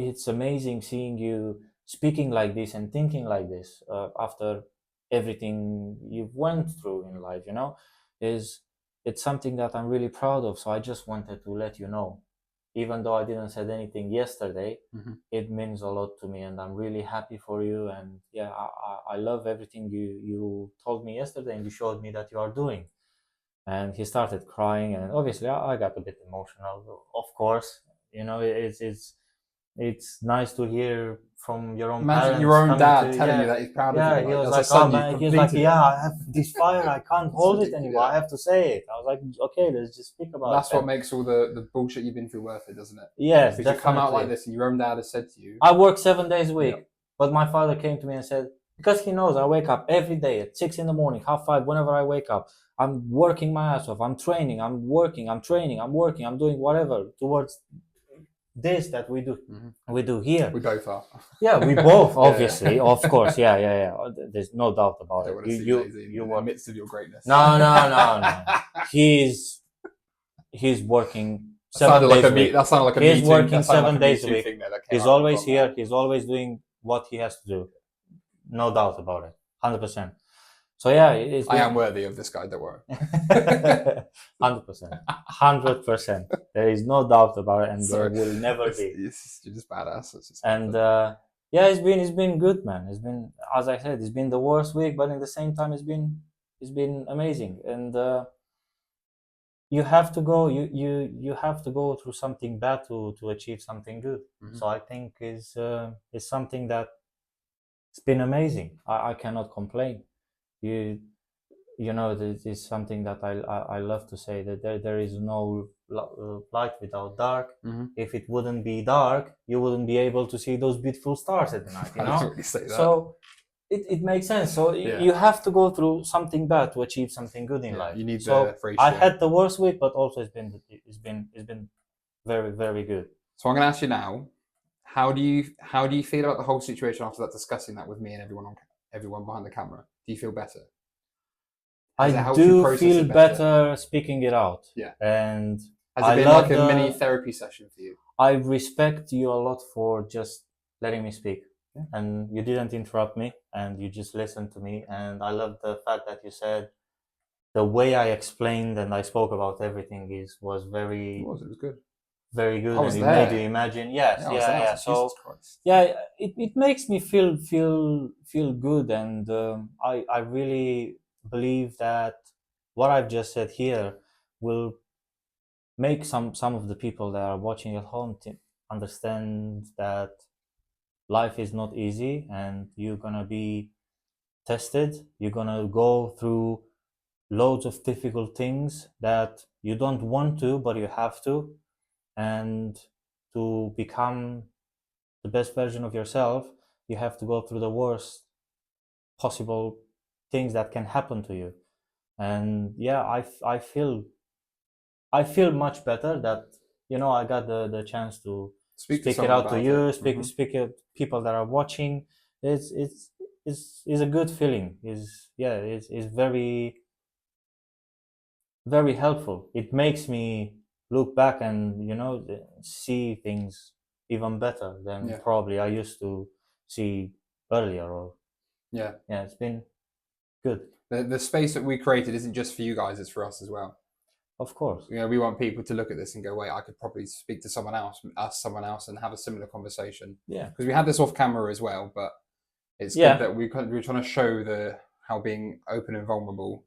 Speaker 1: it's amazing seeing you speaking like this and thinking like this after everything you've went through in life. Is it's something that I'm really proud of. So I just wanted to let you know, even though I didn't said anything yesterday, it means a lot to me, and I'm really happy for you. And yeah, I love everything you told me yesterday, and you showed me that you are doing. And he started crying, and obviously I got a bit emotional. Of course, it's nice to hear from your own
Speaker 2: Imagine
Speaker 1: parents
Speaker 2: your own
Speaker 1: coming
Speaker 2: dad
Speaker 1: to,
Speaker 2: telling
Speaker 1: yeah,
Speaker 2: you that he's proud
Speaker 1: yeah,
Speaker 2: of you.
Speaker 1: he was
Speaker 2: As a
Speaker 1: like,
Speaker 2: son,
Speaker 1: oh
Speaker 2: you've
Speaker 1: man, he was like,
Speaker 2: completed it.
Speaker 1: yeah, I have this fire, I can't hold it anymore.
Speaker 2: Yeah.
Speaker 1: I have to say it. I was like, okay, let's just speak about
Speaker 2: That's
Speaker 1: it.
Speaker 2: what makes all the bullshit you've been through worth it, doesn't it?
Speaker 1: Yes,
Speaker 2: Because you come out like
Speaker 1: definitely.
Speaker 2: this and your own dad has said to you,
Speaker 1: I work 7 days a week,
Speaker 2: Yeah.
Speaker 1: but my father came to me and said, because he knows I wake up every day at 6 in the morning, 5:30, whenever I wake up, I'm working my ass off. I'm training, I'm working, I'm training, I'm working, I'm doing whatever towards this that we do here.
Speaker 2: we both are.
Speaker 1: Yeah, we both,
Speaker 2: Yeah.
Speaker 1: obviously, of course. Yeah. There's no doubt about
Speaker 2: I don't
Speaker 1: it.
Speaker 2: want to see
Speaker 1: You
Speaker 2: Daisy in the
Speaker 1: work.
Speaker 2: midst of your greatness.
Speaker 1: No. He's working
Speaker 2: That
Speaker 1: 7
Speaker 2: sounded like
Speaker 1: days
Speaker 2: a
Speaker 1: a week.
Speaker 2: That sounded like a
Speaker 1: He's
Speaker 2: meeting.
Speaker 1: working
Speaker 2: That sounded
Speaker 1: 7
Speaker 2: like
Speaker 1: days a
Speaker 2: Me Too
Speaker 1: week.
Speaker 2: thing there that came
Speaker 1: He's
Speaker 2: out
Speaker 1: always
Speaker 2: from
Speaker 1: here.
Speaker 2: that.
Speaker 1: He's always doing what he has to do. No doubt about it. 100%. So yeah,
Speaker 2: I am worthy of this guy. Don't worry.
Speaker 1: 100%. 100%. There is no doubt about it, and
Speaker 2: Sorry.
Speaker 1: there will never be.
Speaker 2: You're just badass.
Speaker 1: And yeah, it's been good, man. It's been, as I said, it's been the worst week, but at the same time, it's been amazing. And you have to go through something bad to achieve something good. So I think is something that it's been amazing. I cannot complain. This is something that I love to say, that there is no light without dark. If it wouldn't be dark, you wouldn't be able to see those beautiful stars at the night.
Speaker 2: I don't really say that.
Speaker 1: So it makes sense. So
Speaker 2: Yeah.
Speaker 1: you have to go through something bad to achieve something good in life.
Speaker 2: You need
Speaker 1: so
Speaker 2: the ratio.
Speaker 1: I had the worst week, but also it's been very, very good.
Speaker 2: So I'm going to ask you now, how do you feel about the whole situation after that, discussing that with me and everyone behind the camera? Do you feel better?
Speaker 1: I do feel better speaking it out.
Speaker 2: Yeah.
Speaker 1: And
Speaker 2: has it been like a mini therapy session for you?
Speaker 1: I respect you a lot for just letting me speak. Yeah. And you didn't interrupt me, and you just listened to me. And I love the fact that you said the way I explained and I spoke about everything was very...
Speaker 2: It was good.
Speaker 1: Very good.
Speaker 2: I was
Speaker 1: and
Speaker 2: there.
Speaker 1: it made you imagine. Yes, yeah. So
Speaker 2: Jesus Christ.
Speaker 1: yeah, it makes me feel good, and I really believe that what I've just said here will make some of the people that are watching at home understand that life is not easy, and you're gonna be tested. You're gonna go through loads of difficult things that you don't want to, but you have to. And to become the best version of yourself, you have to go through the worst possible things that can happen to you. And yeah, I feel much better that I got the chance to speak it out to you, speak it to people that are watching. It's a good feeling. It's very, very helpful. It makes me look back and see things even better than probably I used to see earlier. Or it's been good.
Speaker 2: The space that we created isn't just for you guys, it's for us as well.
Speaker 1: Of course.
Speaker 2: We want people to look at this and go, wait, I could probably speak to someone else, ask someone else, and have a similar conversation.
Speaker 1: Yeah.
Speaker 2: Because we had this off camera as well, but it's good that we're trying to show how being open and vulnerable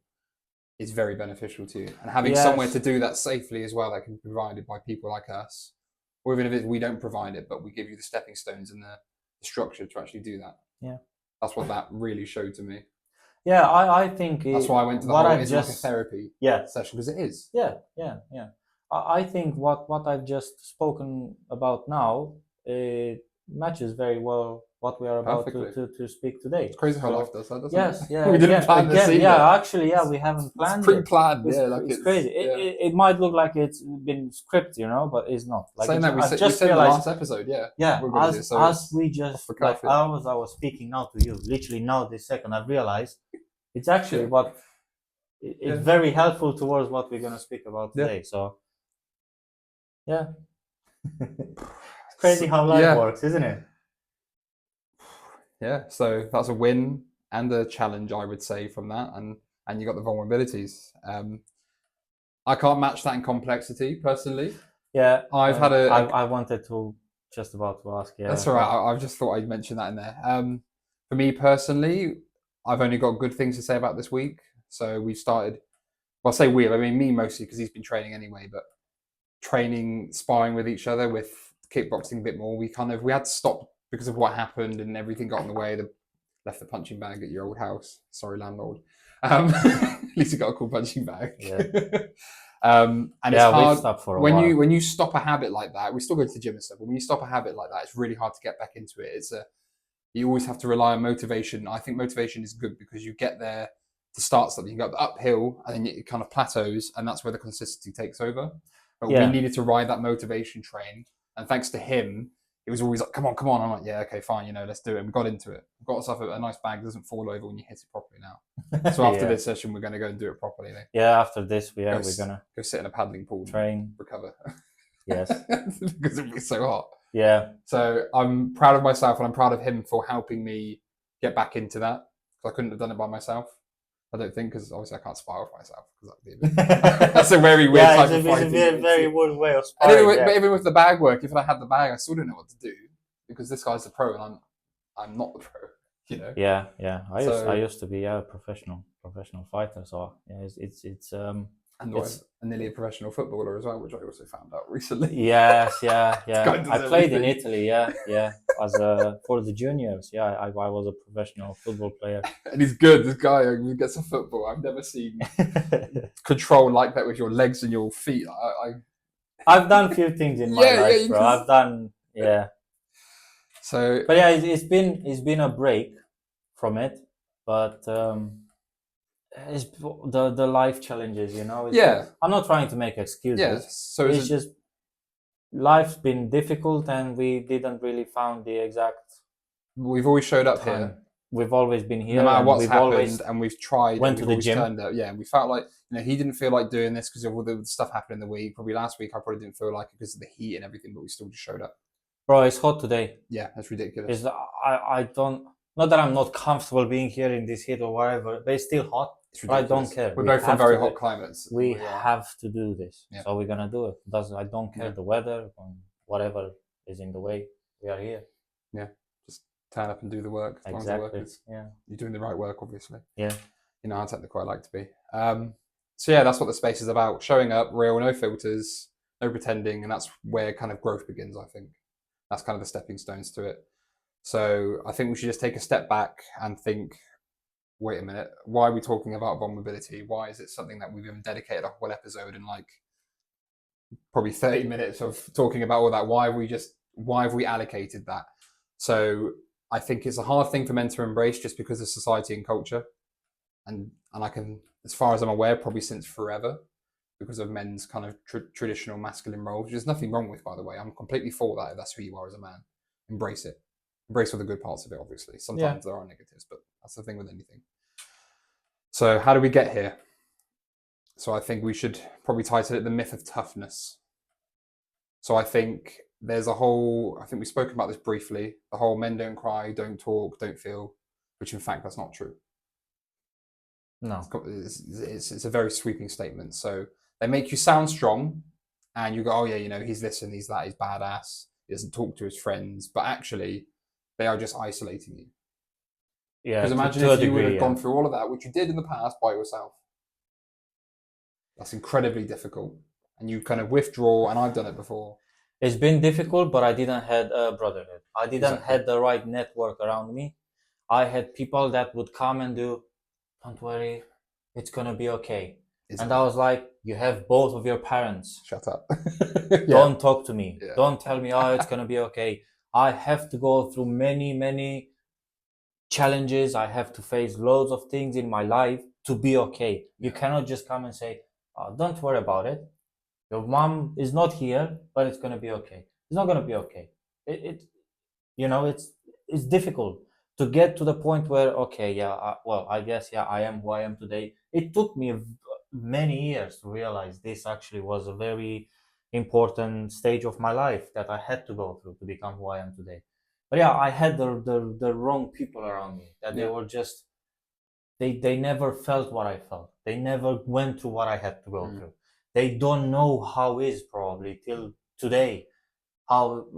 Speaker 2: is very beneficial to you, and having somewhere to do that safely as well, that can be provided by people like us, or even if we don't provide it, but we give you the stepping stones and the structure to actually do that.
Speaker 1: Yeah,
Speaker 2: that's what that really showed to me.
Speaker 1: Yeah, I think
Speaker 2: that's why I went to the whole. It's like a therapy session, because it is.
Speaker 1: Yeah. I think what I've just spoken about now matches very well what we are about to speak today.
Speaker 2: It's crazy how life does that, doesn't
Speaker 1: it?
Speaker 2: Yes, we didn't plan this either.
Speaker 1: Actually, we haven't planned
Speaker 2: it. It's pre-planned,
Speaker 1: it's crazy. It might look like it's been scripted, but it's not.
Speaker 2: Like, saying that we said in the last episode,
Speaker 1: as we just, like, I was speaking now to you, literally now this second, I've realized it's actually what it's very helpful towards what we're gonna speak about today. So yeah. It's crazy how life works, isn't it?
Speaker 2: Yeah, so that's a win and a challenge, I would say, from that, and you got the vulnerabilities. I can't match that in complexity personally.
Speaker 1: Yeah,
Speaker 2: I've had
Speaker 1: I wanted to just about to ask. Yeah,
Speaker 2: that's all right. I just thought I'd mention that in there. For me personally, I've only got good things to say about this week. So we started. Well, I say we. I mean me mostly because he's been training anyway. But training, sparring with each other, with kickboxing a bit more. We had to stop because of what happened and everything got in the way. Left the punching bag at your old house. Sorry, landlord. At least you got a cool punching bag.
Speaker 1: Yeah.
Speaker 2: And it's
Speaker 1: yeah, we've
Speaker 2: hard
Speaker 1: stopped for a
Speaker 2: when
Speaker 1: while.
Speaker 2: you stop a habit like that. We still go to the gym and stuff, but when you stop a habit like that, it's really hard to get back into it. You always have to rely on motivation. I think motivation is good because you get there to start something. You go uphill and then it kind of plateaus, and that's where the consistency takes over. But we needed to ride that motivation train, and thanks to him, it was always like, come on. I'm like, yeah, okay, fine, let's do it. And we got into it. We got ourselves a nice bag that doesn't fall over when you hit it properly now. So after this session, we're going to go and do it properly.
Speaker 1: Yeah, after this, we're gonna
Speaker 2: go sit in a paddling pool,
Speaker 1: train,
Speaker 2: recover.
Speaker 1: Yes,
Speaker 2: because it'd be so hot.
Speaker 1: Yeah.
Speaker 2: So I'm proud of myself, and I'm proud of him for helping me get back into that. Because I couldn't have done it by myself. I don't think, because obviously I can't spar with myself. That's a very weird type of fighting.
Speaker 1: It's a very weird way of sparring.
Speaker 2: But even with the bag work, if I had the bag, I still didn't know what to do because this guy's the pro and I'm not the pro.
Speaker 1: Yeah. I used to be a professional fighter. So yeah, it's
Speaker 2: nearly a professional footballer as well, which I also found out recently.
Speaker 1: Yes. I played in Italy. Yeah. As for the juniors. Yeah, I was a professional football player.
Speaker 2: And he's good. This guy who gets a football. I've never seen control like that with your legs and your feet.
Speaker 1: I've done a few things in my life, bro. I've done.
Speaker 2: So,
Speaker 1: but yeah, it's been a break from it, but it's the life challenges, I'm not trying to make excuses.
Speaker 2: Yeah, so
Speaker 1: it's just life's been difficult, and we didn't really found the exact.
Speaker 2: We've always showed up
Speaker 1: time.
Speaker 2: here.
Speaker 1: We've always been here.
Speaker 2: No matter what's happened, and we've tried.
Speaker 1: Went to the gym.
Speaker 2: Turned up. Yeah, and we felt like he didn't feel like doing this because of all the stuff happening in the week. Probably last week I probably didn't feel like it because of the heat and everything, but we still just showed up.
Speaker 1: Bro, it's hot today.
Speaker 2: Yeah, that's ridiculous.
Speaker 1: I don't. Not that I'm not comfortable being here in this heat or whatever, but it's still hot. I don't care.
Speaker 2: We're both from very hot climates.
Speaker 1: We have to do this, so we're gonna do it. I don't care the weather, whatever is in the way. We are here.
Speaker 2: Yeah, just turn up and do the work.
Speaker 1: Exactly.
Speaker 2: You're doing the right work, obviously.
Speaker 1: Yeah.
Speaker 2: You know how technical I like to be. So yeah, that's what the space is about. Showing up, real, no filters, no pretending, and that's where kind of growth begins, I think. That's kind of the stepping stones to it. So I think we should just take a step back and think, wait a minute, why are we talking about vulnerability? Why is it something that we've even dedicated a whole episode and like probably 30 minutes of talking about all that? Why have we allocated that? So I think it's a hard thing for men to embrace just because of society and culture. And I can, as far as I'm aware, probably since forever, because of men's kind of traditional masculine roles, which there's nothing wrong with, by the way. I'm completely for that if that's who you are as a man. Embrace it. Embrace all the good parts of it, obviously. Sometimes there are negatives, but that's the thing with anything. So how do we get here? So I think we should probably title it The Myth of Toughness. So I think there's a whole, I think we spoke about this briefly, the whole men don't cry, don't talk, don't feel, which in fact, that's not true.
Speaker 1: No.
Speaker 2: It's a very sweeping statement. So they make you sound strong and you go, oh yeah, he's this and he's that, he's badass. He doesn't talk to his friends, but actually they are just isolating you.
Speaker 1: Yeah.
Speaker 2: Because imagine if you would have gone through all of that, which you did in the past by yourself. That's incredibly difficult. And you kind of withdraw, and I've done it before.
Speaker 1: It's been difficult, but I didn't have a brotherhood. I didn't have the right network around me. I had people that would come and do, don't worry, it's going to be okay. And I was like, you have both of your parents.
Speaker 2: Shut up.
Speaker 1: Don't talk to me. Yeah. Don't tell me, it's going to be okay. I have to go through many, many challenges. I have to face loads of things in my life to be okay. You cannot just come and say, don't worry about it. Your mom is not here, but it's going to be okay. It's not going to be okay. It's difficult. to get to the point where, okay, yeah, well, I guess, yeah, I am who I am today. It took me many years to realize this actually was a very important stage of my life that I had to go through to become who I am today. But yeah, I had the wrong people around me, that they
Speaker 2: Yeah.
Speaker 1: were just, they never felt what I felt. They never went through what I had to go through. They don't know how is probably till today, how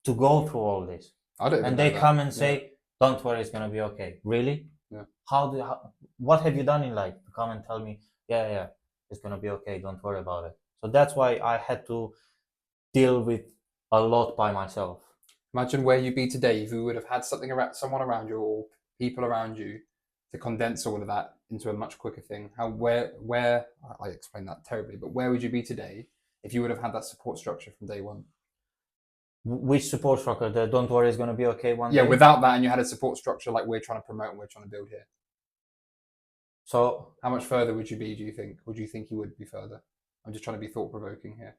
Speaker 1: to go through all this.
Speaker 2: I don't even
Speaker 1: And
Speaker 2: know
Speaker 1: they
Speaker 2: that.
Speaker 1: come and
Speaker 2: Yeah.
Speaker 1: say, don't worry, it's gonna be okay. Really?
Speaker 2: Yeah.
Speaker 1: What have you done in life to come and tell me, yeah, it's gonna be okay, don't worry about it. So that's why I had to deal with a lot by myself.
Speaker 2: Imagine where you'd be today if you would have had something around, someone around you or people around you to condense all of that into a much quicker thing. Where I explained that terribly, but where would you be today if you would have had that support structure from day one?
Speaker 1: Which support structure? The don't worry, it's gonna be okay one
Speaker 2: Yeah,
Speaker 1: day.
Speaker 2: without that, and you had a support structure like we're trying to promote and we're trying to build here.
Speaker 1: So
Speaker 2: How much further would you be? Do you think? Would you think you would be further? I'm just trying to be thought provoking here.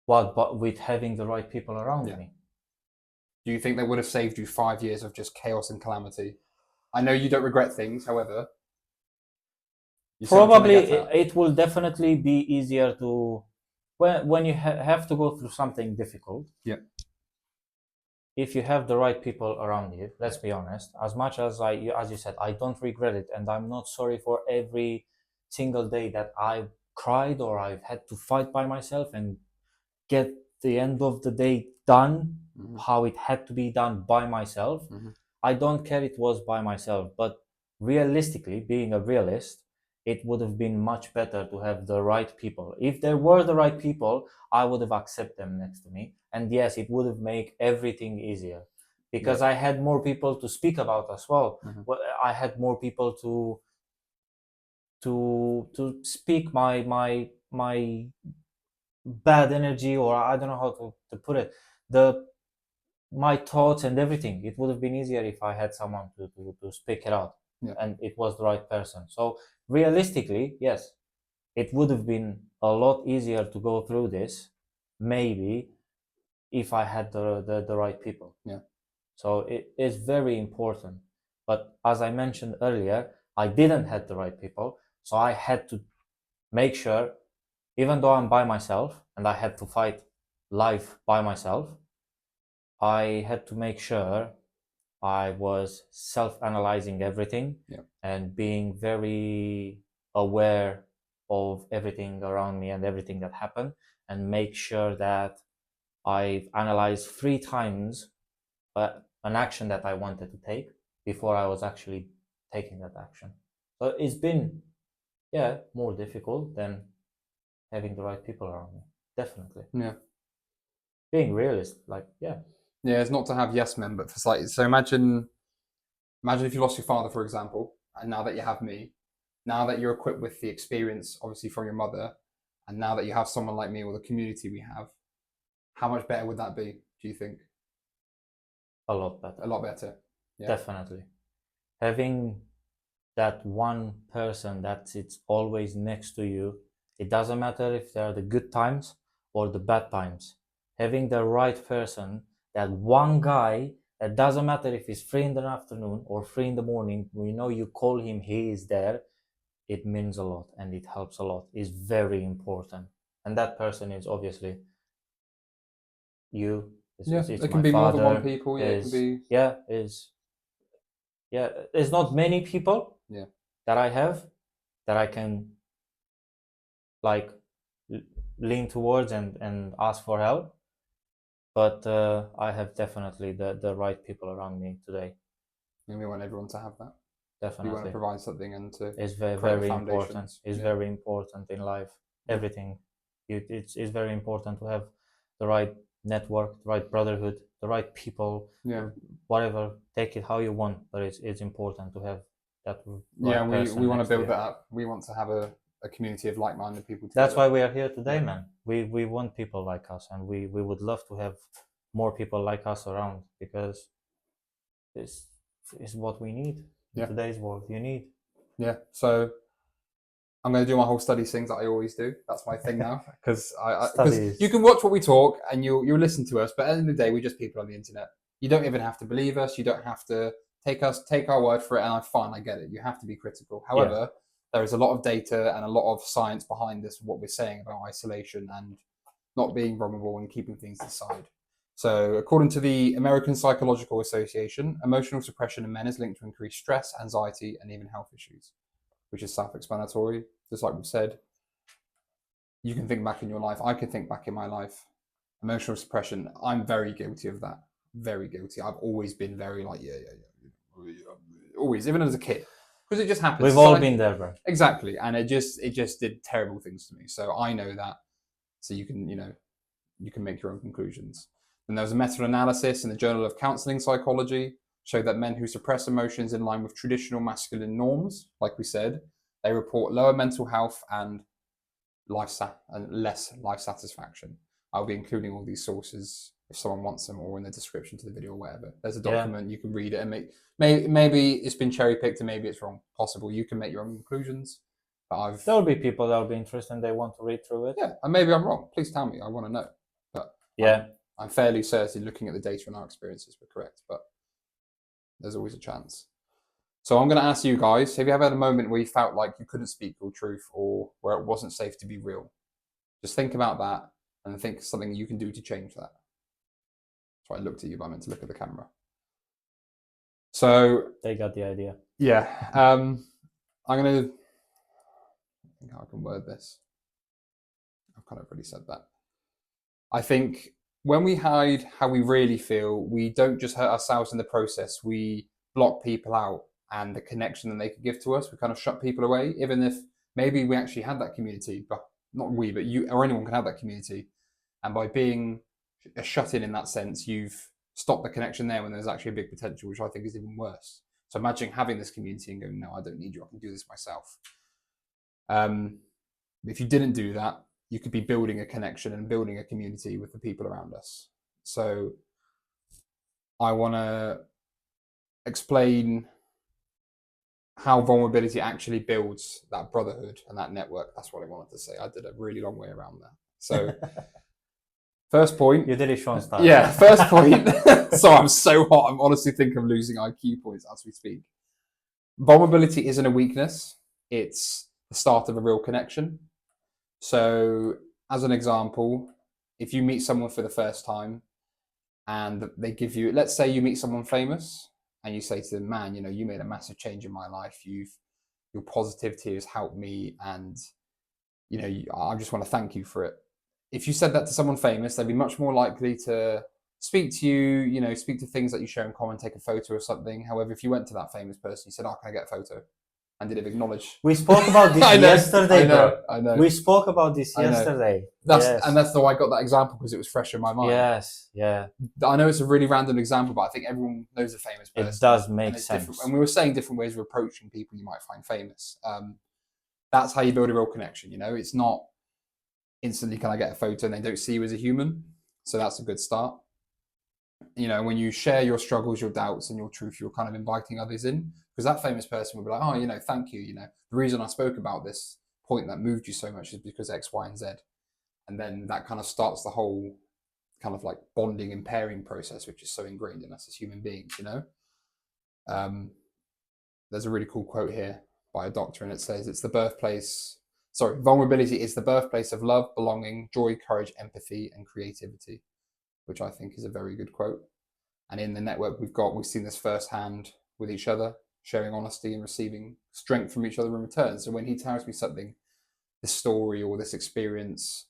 Speaker 1: what? But with having the right people around
Speaker 2: Yeah.
Speaker 1: me.
Speaker 2: Do you think that would have saved you 5 years of just chaos and calamity? I know you don't regret things, however. You see what I'm trying to
Speaker 1: Probably
Speaker 2: get at?
Speaker 1: it will definitely be easier to when you have to go through something difficult.
Speaker 2: Yeah.
Speaker 1: If you have the right people around you, let's be honest, as much as as you said, I don't regret it, and I'm not sorry for every single day that I've cried or I've had to fight by myself and get the end of the day done how it had to be done by myself. I don't care it was by myself, but realistically, being a realist, it would have been much better to have the right people. If there were the right people, I would have accepted them next to me. And yes, it would have made everything easier because I had more people to speak about as well. I had more people to speak my bad energy, or I don't know how to put it, my thoughts and everything. It would have been easier if I had someone to speak it out, and it was the right person. So realistically, yes, it would have been a lot easier to go through this, maybe, if I had the right people.
Speaker 2: Yeah.
Speaker 1: So it is very important. But as I mentioned earlier, I didn't have the right people, so I had to make sure, even though I'm by myself and I had to fight life by myself, I had to make sure I was self-analyzing everything and being very aware of everything around me and everything that happened, and make sure that I've analyzed 3 times an action that I wanted to take before I was actually taking that action. So it's been, more difficult than having the right people around me. Definitely.
Speaker 2: Yeah.
Speaker 1: Being realist,
Speaker 2: Yeah, it's not to have yes men, but for like, so imagine if you lost your father, for example, and now that you have me, now that you're equipped with the experience, obviously from your mother, and now that you have someone like me or the community we have, how much better would that be? Do you think?
Speaker 1: a lot better.
Speaker 2: A lot better. Yeah.
Speaker 1: Definitely. Having that one person that sits always next to you, it doesn't matter if they are the good times or the bad times. Having the right person, that one guy, that doesn't matter if it's 3 in the afternoon or 3 in the morning, we know you call him, he is there. It means a lot and it helps a lot. It's very important. And that person is obviously you.
Speaker 2: It can be more than one people. Yeah, it can be.
Speaker 1: There's not many people that I have that I can like lean towards and ask for help, but I have definitely the right people around me today.
Speaker 2: And we want everyone to have that.
Speaker 1: Definitely.
Speaker 2: We want to provide something and to.
Speaker 1: It's very important. It's very important in life. Everything. It's very important to have the right network, the right brotherhood, the right people. Whatever, take it how you want, but it's important to have that.
Speaker 2: We want to build that up. We want to have a community of like-minded people together.
Speaker 1: That's why we are here today, man. We want people like us, and we would love to have more people like us around, because this is what we need in today's world. You need.
Speaker 2: Yeah. So I'm going to do my whole studies things that I always do. That's my thing now, because you can watch what we talk and you'll listen to us, but at the end of the day, we're just people on the internet. You don't even have to believe us. You don't have to take our word for it. And I'm fine. I get it. You have to be critical. However, there is a lot of data and a lot of science behind this, what we're saying about isolation and not being vulnerable and keeping things aside. So, according to the American Psychological Association, emotional suppression in men is linked to increased stress, anxiety, and even health issues, which is self-explanatory. Just like we've said, you can think back in your life. I can think back in my life. Emotional suppression, I'm very guilty of that. Very guilty. I've always been very like, yeah. Always, even as a kid. Because it just happens.
Speaker 1: We've all been there, bro.
Speaker 2: Exactly. And it just did terrible things to me. So I know that. So you can make your own conclusions. And there was a meta-analysis in the Journal of Counseling Psychology showed that men who suppress emotions in line with traditional masculine norms, like we said, they report lower mental health and less life satisfaction. I'll be including all these sources if someone wants them, or in the description to the video or whatever. There's a document, you can read it and maybe it's been cherry picked and maybe it's wrong. Possible. You can make your own conclusions. But
Speaker 1: there'll be people that will be interested and they want to read through it.
Speaker 2: Yeah, and maybe I'm wrong. Please tell me. I want to know. But
Speaker 1: yeah,
Speaker 2: I'm fairly certain, looking at the data and our experiences, we're correct. But there's always a chance. So I'm going to ask you guys: have you ever had a moment where you felt like you couldn't speak your truth, or where it wasn't safe to be real? Just think about that and think something you can do to change that. So I looked at you, but I meant to look at the camera. So
Speaker 1: they got the idea.
Speaker 2: Yeah, I'm going to. I think how I can word this. I've kind of already said that. I think when we hide how we really feel, we don't just hurt ourselves in the process. We block people out and the connection that they could give to us. We kind of shut people away, even if maybe we actually had that community, but not we, but you or anyone can have that community. And by being a shut-in in that sense, you've stopped the connection there when there's actually a big potential, which I think is even worse. So imagine having this community and going, no, I don't need you. I can do this myself. If you didn't do that, you could be building a connection and building a community with the people around us. So I want to explain how vulnerability actually builds that brotherhood and that network. That's what I wanted to say. I did a really long way around that. So first point.
Speaker 1: You did it, Sean style.
Speaker 2: Yeah, first point. So I'm so hot. I'm honestly think I'm losing IQ points as we speak. Vulnerability isn't a weakness. It's the start of a real connection. So as an example, if you meet someone for the first time and they give you, let's say you meet someone famous and you say to them, man, you made a massive change in my life. Your positivity has helped me. And, I just want to thank you for it. If you said that to someone famous, they'd be much more likely to speak to you, speak to things that you share in common, take a photo or something. However, if you went to that famous person, you said, oh, can I get a photo? And did it acknowledge?
Speaker 1: We spoke about this yesterday, bro.
Speaker 2: I know.
Speaker 1: We spoke about this yesterday.
Speaker 2: And that's why I got that example, because it was fresh in my mind.
Speaker 1: Yes, yeah.
Speaker 2: I know it's a really random example, but I think everyone knows a famous person.
Speaker 1: It does make sense.
Speaker 2: And we were saying different ways of approaching people you might find famous. That's how you build a real connection. It's not instantly, can I get a photo, and they don't see you as a human. So that's a good start. When you share your struggles, your doubts, and your truth, you're kind of inviting others in, because that famous person will be like, oh, thank you. The reason I spoke about this point that moved you so much is because X, Y, and Z. And then that kind of starts the whole kind of like bonding and pairing process, which is so ingrained in us as human beings, There's a really cool quote here by a doctor, and it says, vulnerability is the birthplace of love, belonging, joy, courage, empathy, and creativity, which I think is a very good quote. And in the network we've seen this firsthand with each other, sharing honesty and receiving strength from each other in return. So when he tells me something, this story or this experience,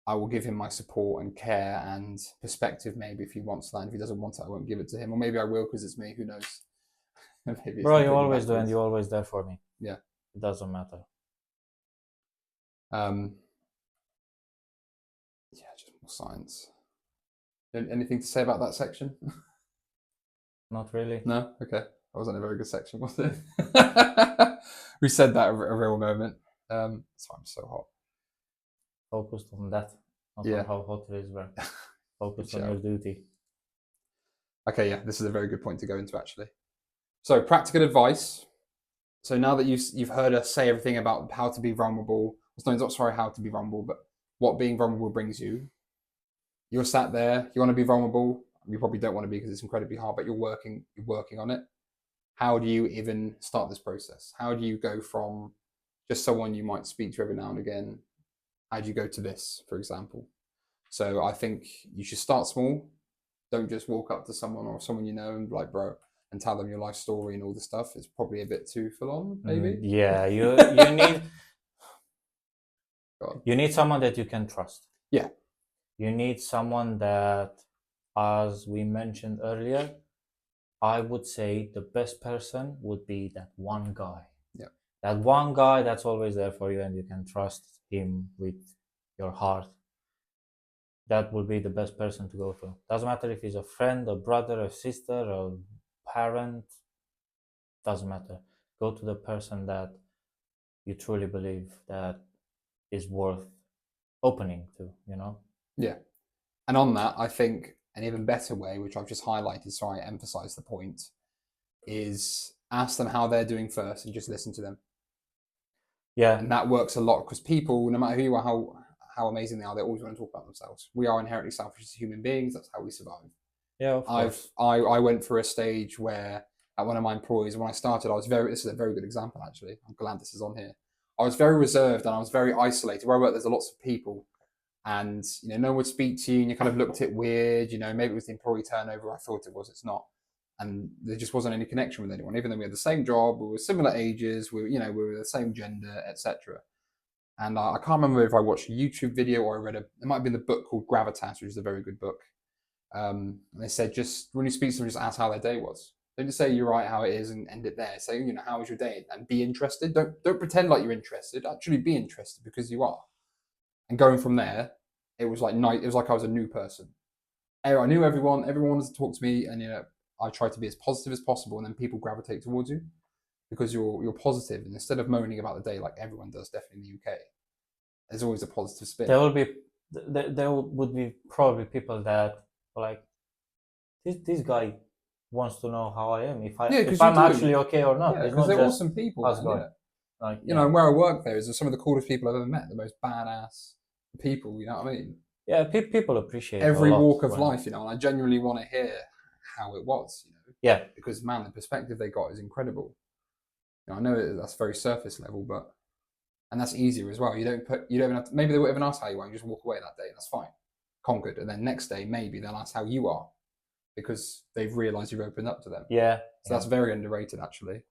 Speaker 2: I will give him my support and care and perspective. Maybe if he wants that, and if he doesn't want it, I won't give it to him. Or maybe I will, because it's me, who knows?
Speaker 1: Bro, you always do, and you're always there for me.
Speaker 2: Yeah.
Speaker 1: It doesn't matter.
Speaker 2: Just more science. Anything to say about that section?
Speaker 1: Not really.
Speaker 2: No? Okay. That wasn't a very good section, was it? We said that a real moment. So I'm so hot.
Speaker 1: Focused on that, not on how hot it is, bro. Focused on your duty.
Speaker 2: Okay, yeah, this is a very good point to go into, actually. So, practical advice. So now that you've heard us say everything about how to be vulnerable, how to be vulnerable, but what being vulnerable brings you. You're sat there, you want to be vulnerable. you probably don't want to be because it's incredibly hard, but you're working on it. How do you even start this process? How do you go from just someone you might speak to every now and again? How do you go to this, for example? So I think you should start small. Don't just walk up to someone or someone you know and be like, bro, and tell them your life story and all the stuff. It's probably a bit too full on, maybe.
Speaker 1: Yeah, you need someone that you can trust.
Speaker 2: Yeah.
Speaker 1: You need someone that, as we mentioned earlier, I would say the best person would be that one guy.
Speaker 2: Yeah.
Speaker 1: That one guy that's always there for you and you can trust him with your heart. That would be the best person to go to. Doesn't matter if he's a friend, a brother, a sister, a parent. Doesn't matter. Go to the person that you truly believe that is worth opening to, you know?
Speaker 2: Yeah. And on that, I think an even better way, which I've just highlighted so I emphasize the point, is ask them how they're doing first and just listen to them.
Speaker 1: Yeah.
Speaker 2: And that works a lot because people, no matter who you are, how amazing they are, they always want to talk about themselves. We are inherently selfish as human beings. That's how we survive.
Speaker 1: Yeah, of course.
Speaker 2: I went through a stage where at one of my employees, when I started, this is a very good example actually. I'm glad this is on here. I was very reserved and I was very isolated. Where I work, there's lots of people. And no one would speak to you, and you kind of looked at it weird. Maybe it was the employee turnover. I thought it was. It's not, and there just wasn't any connection with anyone. Even though we had the same job, we were similar ages, we were the same gender, etc. And I can't remember if I watched a YouTube video or I read it might have been the book called Gravitas, which is a very good book. And they said just when you speak to them, just ask how their day was. Don't just say you're right how it is and end it there. Say how was your day and be interested. Don't pretend like you're interested. Actually be interested because you are. And going from there, it was like night. It was like I was a new person. I knew everyone. Everyone wanted to talk to me, and I tried to be as positive as possible. And then people gravitate towards you because you're positive. And instead of moaning about the day like everyone does, definitely in the UK, there's always a positive spin.
Speaker 1: There would be probably people that are like, this guy wants to know how I am. If I'm actually okay or not.
Speaker 2: Yeah, because they're awesome people. Like, where I work there is some of the coolest people I've ever met. The most badass people, you know what I mean?
Speaker 1: Yeah, people appreciate
Speaker 2: every walk of life, and I genuinely want to hear how it was,
Speaker 1: Yeah.
Speaker 2: Because man, the perspective they got is incredible. I know that's very surface level, and that's easier as well. You don't even have to, maybe they won't even ask how you are, you just walk away that day, and that's fine. Conquered, and then next day maybe they'll ask how you are because they've realised you've opened up to them.
Speaker 1: Yeah.
Speaker 2: So that's very underrated actually.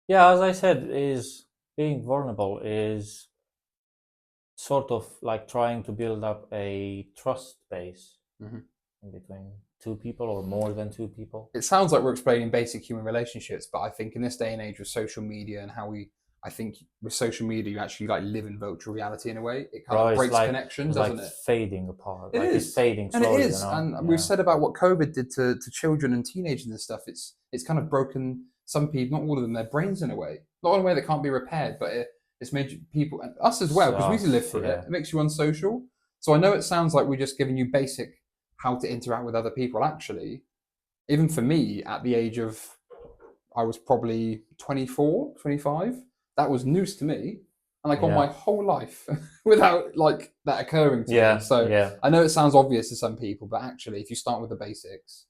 Speaker 1: Yeah, as I said, is being vulnerable is sort of like trying to build up a trust base in between two people or more than two people.
Speaker 2: It sounds like we're explaining basic human relationships, but I think in this day and age with social media and I think with social media you actually like live in virtual reality in a way. It kind of breaks connections, doesn't it?
Speaker 1: Fading apart.
Speaker 2: It's
Speaker 1: fading slowly.
Speaker 2: And it is. And we've said about what COVID did to children and teenagers and stuff. It's kind of broken some people, not all of them, their brains in a way. Not in a way that can't be repaired, but it's made people, and us as well, because we live through it. It makes you unsocial. So I know it sounds like we're just giving you basic how to interact with other people. Actually, even for me, at the age of, I was probably 24, 25, that was news to me. And I gone my whole life without like that occurring to me. So I know it sounds obvious to some people, but actually, if you start with the basics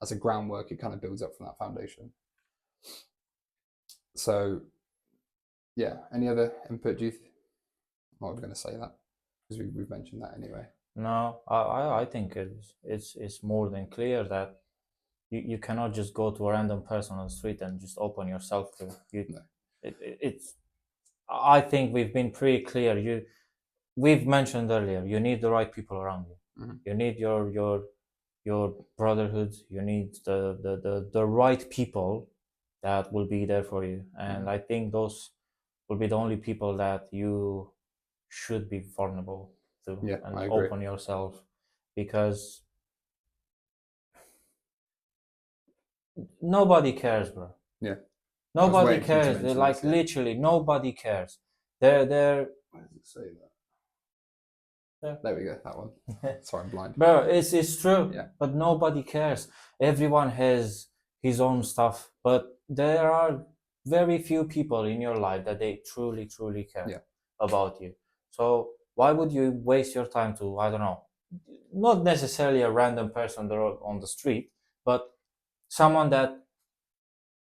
Speaker 2: as a groundwork, it kind of builds up from that foundation. So, yeah. Any other input? I'm not going to say that because we've mentioned that anyway.
Speaker 1: No, I think it's more than clear that you cannot just go to a random person on the street and just open yourself to. I think we've been pretty clear. We've mentioned earlier, you need the right people around you.
Speaker 2: Mm-hmm.
Speaker 1: You need your brotherhood. You need the right people that will be there for you. And I think those will be the only people that you should be vulnerable to and open yourself, because nobody cares, bro.
Speaker 2: Yeah.
Speaker 1: Nobody cares. They're like literally nobody cares. They're
Speaker 2: Where does it say that? There we go, that one. Sorry, I'm blind.
Speaker 1: Bro, it's true.
Speaker 2: Yeah.
Speaker 1: But nobody cares. Everyone has his own stuff, but there are very few people in your life that they truly care about you. So why would you waste your time to, I don't know, not necessarily a random person on the street, but someone that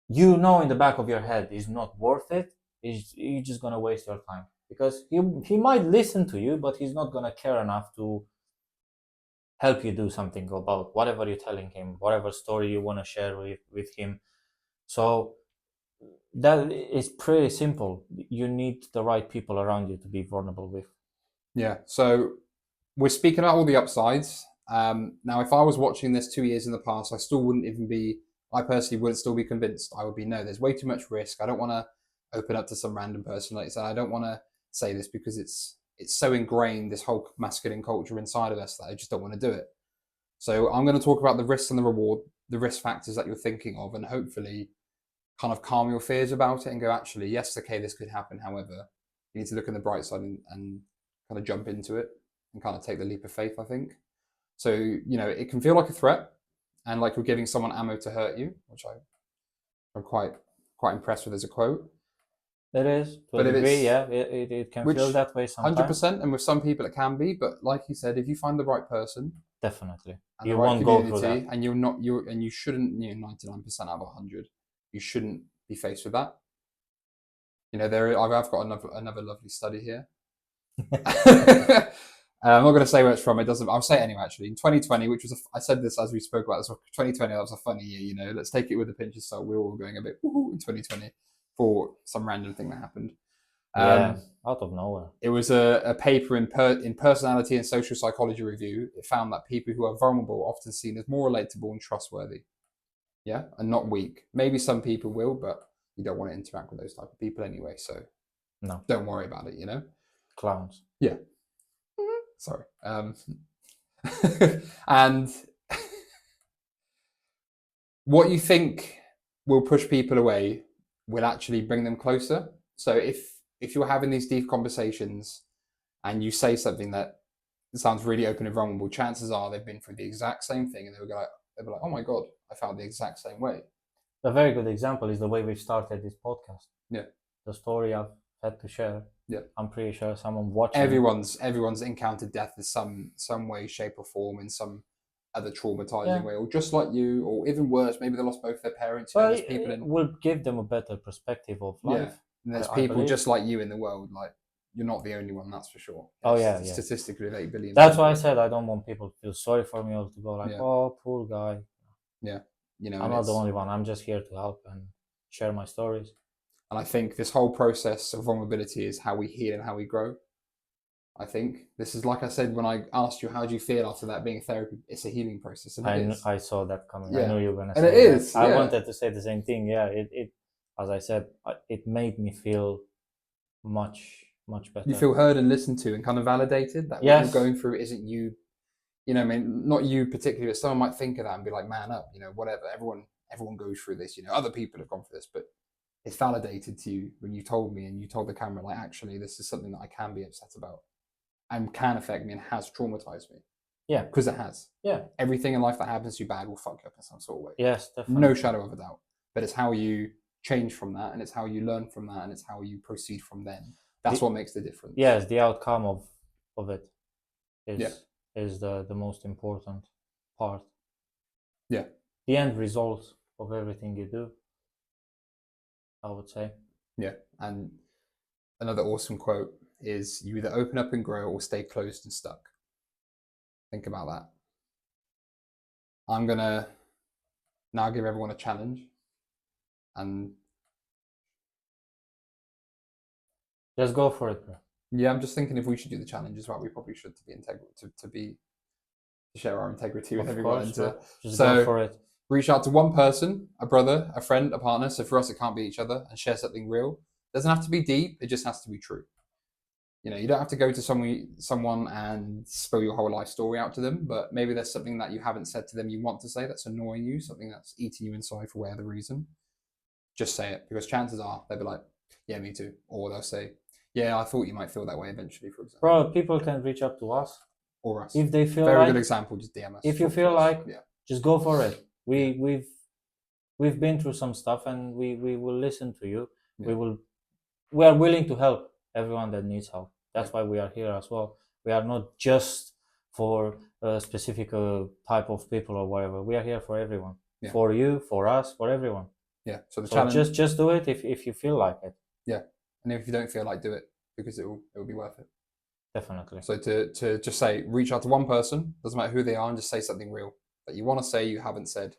Speaker 1: you know in the back of your head is not worth it, you're just gonna waste your time, because he might listen to you, but he's not gonna care enough to help you do something about whatever you're telling him, whatever story you want to share with him. So that is pretty simple. You need the right people around you to be vulnerable with.
Speaker 2: Yeah. So we're speaking about all the upsides. Now, if I was watching this 2 years in the past, I still wouldn't even be. I personally wouldn't still be convinced. I would be, no, there's way too much risk. I don't want to open up to some random person. Like I said, I don't want to say this because it's so ingrained, this whole masculine culture inside of us, that I just don't want to do it. So I'm going to talk about the risks and the reward, the risk factors that you're thinking of, and hopefully kind of calm your fears about it and go, actually, yes, okay, this could happen. However, you need to look on the bright side and kind of jump into it and kind of take the leap of faith, I think. So, it can feel like a threat and like you're giving someone ammo to hurt you, which I'm quite impressed with as a quote.
Speaker 1: It is, to a degree, yeah. It can feel that way sometimes.
Speaker 2: 100%, and with some people it can be, but like you said, if you find the right person,
Speaker 1: definitely,
Speaker 2: and
Speaker 1: you
Speaker 2: the right
Speaker 1: won't go through
Speaker 2: community,
Speaker 1: that.
Speaker 2: and you shouldn't, 99% out of 100, you shouldn't be faced with that. I've got another lovely study here. I'm not going to say where it's from. It doesn't. I'll say it anyway. Actually, in 2020, which was I said this as we spoke about this. 2020, that was a funny year. Let's take it with a pinch of salt. We were all going a bit woohoo in 2020 for some random thing that happened.
Speaker 1: Yeah, out of nowhere.
Speaker 2: It was a paper in Personality and Social Psychology Review. It found that people who are vulnerable are often seen as more relatable and trustworthy. Yeah, and not weak. Maybe some people will, but you don't want to interact with those type of people anyway. So
Speaker 1: no,
Speaker 2: don't worry about it.
Speaker 1: Clowns.
Speaker 2: Yeah. Sorry. And what you think will push people away will actually bring them closer. So if you're having these deep conversations and you say something that sounds really open and vulnerable, chances are they've been through the exact same thing, and they'll be like, oh my God, I felt the exact same way.
Speaker 1: A very good example is the way we've started this podcast.
Speaker 2: Yeah.
Speaker 1: The story I've had to share.
Speaker 2: Yeah.
Speaker 1: I'm pretty sure someone watching.
Speaker 2: Everyone's encountered death in some way, shape, or form, in some other traumatizing way, or just like you, or even worse, maybe they lost both their parents.
Speaker 1: Well, it will give them a better perspective of life.
Speaker 2: Yeah. And there's people just like you in the world. Like, you're not the only one, that's for sure.
Speaker 1: Oh yeah,
Speaker 2: statistically, 8 billion.
Speaker 1: That's why I said I don't want people to feel sorry for me or to go like, oh, poor guy.
Speaker 2: Yeah.
Speaker 1: I'm not the only one. I'm just here to help and share my stories.
Speaker 2: And I think this whole process of vulnerability is how we heal and how we grow. I think this is, like I said, when I asked you, how do you feel after that being therapy? It's a healing process. And
Speaker 1: I saw that coming. Yeah. I knew you were going to say
Speaker 2: that. And it is. Yeah.
Speaker 1: I wanted to say the same thing. Yeah. It as I said, it made me feel much better.
Speaker 2: You feel heard and listened to and kind of validated that what you're going through isn't you. I mean, not you particularly, but someone might think of that and be like, man up, whatever. Everyone goes through this, other people have gone through this, but it's validated to you when you told me and you told the camera, like, actually, this is something that I can be upset about and can affect me and has traumatized me.
Speaker 1: Yeah.
Speaker 2: Because it has.
Speaker 1: Yeah.
Speaker 2: Everything in life that happens to you bad will fuck you up in some sort of way.
Speaker 1: Yes, definitely.
Speaker 2: No shadow of a doubt. But it's how you change from that, and it's how you learn from that, and it's how you proceed from then. That's what makes the difference.
Speaker 1: Yes, the outcome of it is the most important part.
Speaker 2: Yeah.
Speaker 1: The end result of everything you do, I would say.
Speaker 2: Yeah. And another awesome quote is, you either open up and grow or stay closed and stuck. Think about that. I'm going to now give everyone a challenge. And
Speaker 1: let's go for it, bro.
Speaker 2: Yeah, I'm just thinking if we should do the challenge as well, we probably should, to be integral, to share our integrity with everyone.
Speaker 1: Just go for it.
Speaker 2: Reach out to one person, a brother, a friend, a partner. So for us, it can't be each other, and share something real. It doesn't have to be deep. It just has to be true. You don't have to go to someone and spill your whole life story out to them, but maybe there's something that you haven't said to them you want to say that's annoying you, something that's eating you inside for whatever reason. Just say it, because chances are they'll be like, yeah, me too. Or they'll say, yeah, I thought you might feel that way eventually, for example.
Speaker 1: Bro, people can reach up to us.
Speaker 2: Or us.
Speaker 1: If they feel
Speaker 2: Very good example, just DM us.
Speaker 1: If you feel like, just go for it. We've been through some stuff, and we will listen to you. Yeah. We are willing to help everyone that needs help. That's why we are here as well. We are not just for a specific type of people or whatever. We are here for everyone.
Speaker 2: Yeah.
Speaker 1: For you, for us, for everyone.
Speaker 2: Yeah. So the
Speaker 1: So
Speaker 2: challenge.
Speaker 1: just do it if you feel like it.
Speaker 2: Yeah. And if you don't feel like, do it, because it will be worth it.
Speaker 1: Definitely.
Speaker 2: So to just say, reach out to one person, doesn't matter who they are, and just say something real that you want to say, you haven't said.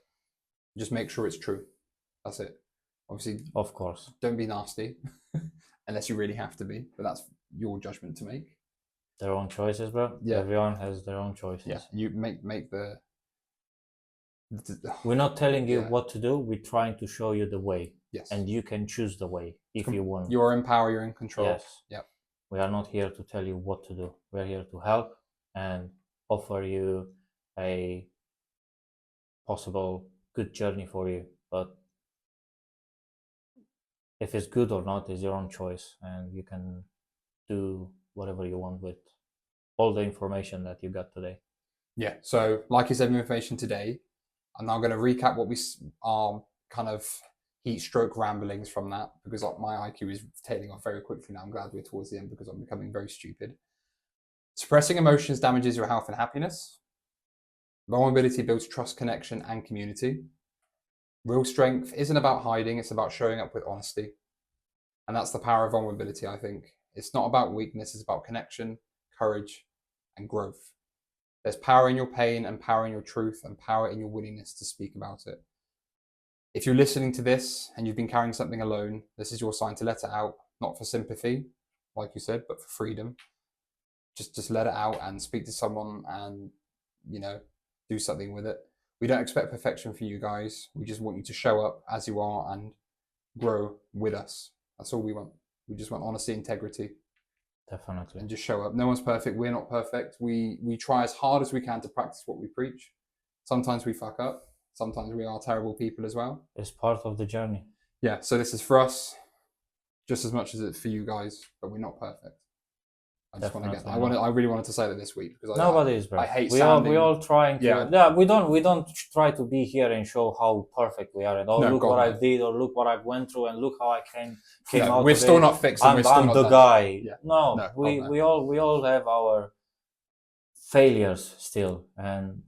Speaker 2: Just make sure it's true. That's it. Obviously,
Speaker 1: Of course.
Speaker 2: don't be nasty unless you really have to be, but that's your judgment to make.
Speaker 1: Their own choices, bro.
Speaker 2: Yeah.
Speaker 1: Everyone has their own choices.
Speaker 2: Yeah. You make the
Speaker 1: We're not telling you
Speaker 2: Yeah.
Speaker 1: what to do. We're trying to show you the way,
Speaker 2: yes.
Speaker 1: and you can choose the way if you want.
Speaker 2: You're in power. You're in control.
Speaker 1: Yes.
Speaker 2: Yep.
Speaker 1: We are not here to tell you what to do. We're here to help and offer you a possible good journey for you. But if it's good or not is your own choice, and you can do whatever you want with all the information that you got today.
Speaker 2: Yeah. So, like you said, information today. I'm now going to recap what we are kind of heat stroke ramblings from that, because my IQ is tailing off very quickly now. I'm glad we're towards the end because I'm becoming very stupid. Suppressing emotions damages your health and happiness. Vulnerability builds trust, connection, and community. Real strength isn't about hiding, it's about showing up with honesty. And that's the power of vulnerability, I think. It's not about weakness, it's about connection, courage, and growth. There's power in your pain, and power in your truth, and power in your willingness to speak about it. If you're listening to this and you've been carrying something alone, this is your sign to let it out, not for sympathy, like you said, but for freedom. Just let it out and speak to someone and, do something with it. We don't expect perfection for you guys. We just want you to show up as you are and grow with us. That's all we want. We just want honesty, integrity,
Speaker 1: Definitely.
Speaker 2: and just show up. No one's perfect. We're not perfect. We try as hard as we can to practice what we preach. Sometimes we fuck up. Sometimes we are terrible people as well.
Speaker 1: It's part of the journey.
Speaker 2: Yeah, so this is for us just as much as it's for you guys, but we're not perfect. I just want to get. I really wanted to say that this week because
Speaker 1: nobody is, bro.
Speaker 2: I hate
Speaker 1: we
Speaker 2: sounding.
Speaker 1: all trying to. Yeah. We don't try to be here and show how perfect we are and look what I did or look what I went through and look how I came out.
Speaker 2: We're still not fixed.
Speaker 1: I'm the guy.
Speaker 2: Yeah.
Speaker 1: No, we all have our failures still, and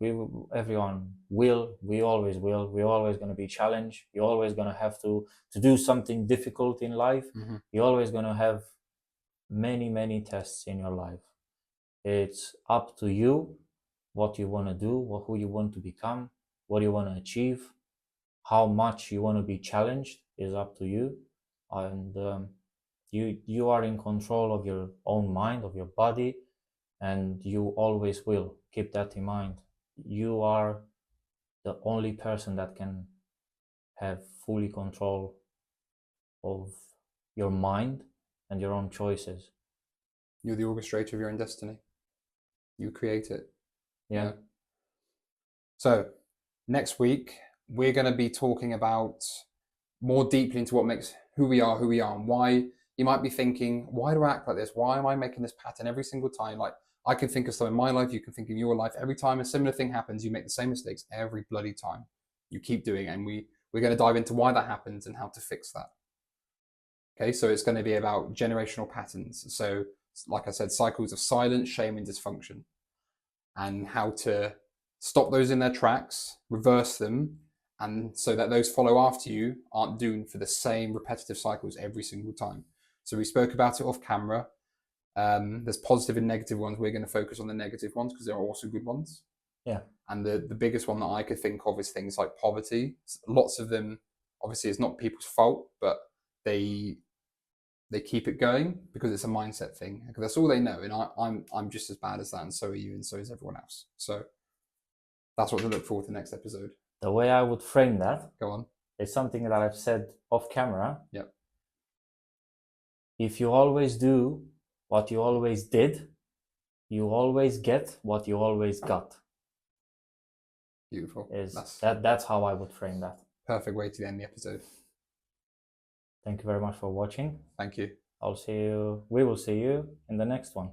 Speaker 1: everyone will. We always will. We're always going to be challenged. You're always going to have to do something difficult in life.
Speaker 2: Mm-hmm.
Speaker 1: You're always going to have many tests in your life. It's up to you what you want to do, who you want to become, what you want to achieve, how much you want to be challenged is up to you. And you are in control of your own mind, of your body, and you always will. Keep that in mind. You are the only person that can have fully control of your mind and your own choices.
Speaker 2: You're the orchestrator of your own destiny. You create it.
Speaker 1: Yeah.
Speaker 2: So next week, we're going to be talking about more deeply into what makes who we are, and why. You might be thinking, why do I act like this? Why am I making this pattern every single time? Like, I can think of some in my life, you can think of your life. Every time a similar thing happens, you make the same mistakes every bloody time. You keep doing it, and we're going to dive into why that happens and how to fix that. Okay, so it's going to be about generational patterns. So, like I said, cycles of silence, shame, and dysfunction, and how to stop those in their tracks, reverse them, and so that those follow after you aren't doomed for the same repetitive cycles every single time. So we spoke about it off camera. There's positive and negative ones. We're going to focus on the negative ones because there are also good ones.
Speaker 1: Yeah.
Speaker 2: And the biggest one that I could think of is things like poverty. Lots of them, obviously, it's not people's fault, but they keep it going because it's a mindset thing. Because that's all they know, and I'm just as bad as that, and so are you, and so is everyone else. So that's what to look forward to next episode.
Speaker 1: The way I would frame that,
Speaker 2: go on,
Speaker 1: is something that I've said off camera.
Speaker 2: Yep.
Speaker 1: If you always do what you always did, you always get what you always got.
Speaker 2: Beautiful.
Speaker 1: That's how I would frame that.
Speaker 2: Perfect way to end the episode.
Speaker 1: Thank you very much for watching.
Speaker 2: Thank you.
Speaker 1: We will see you in the next one.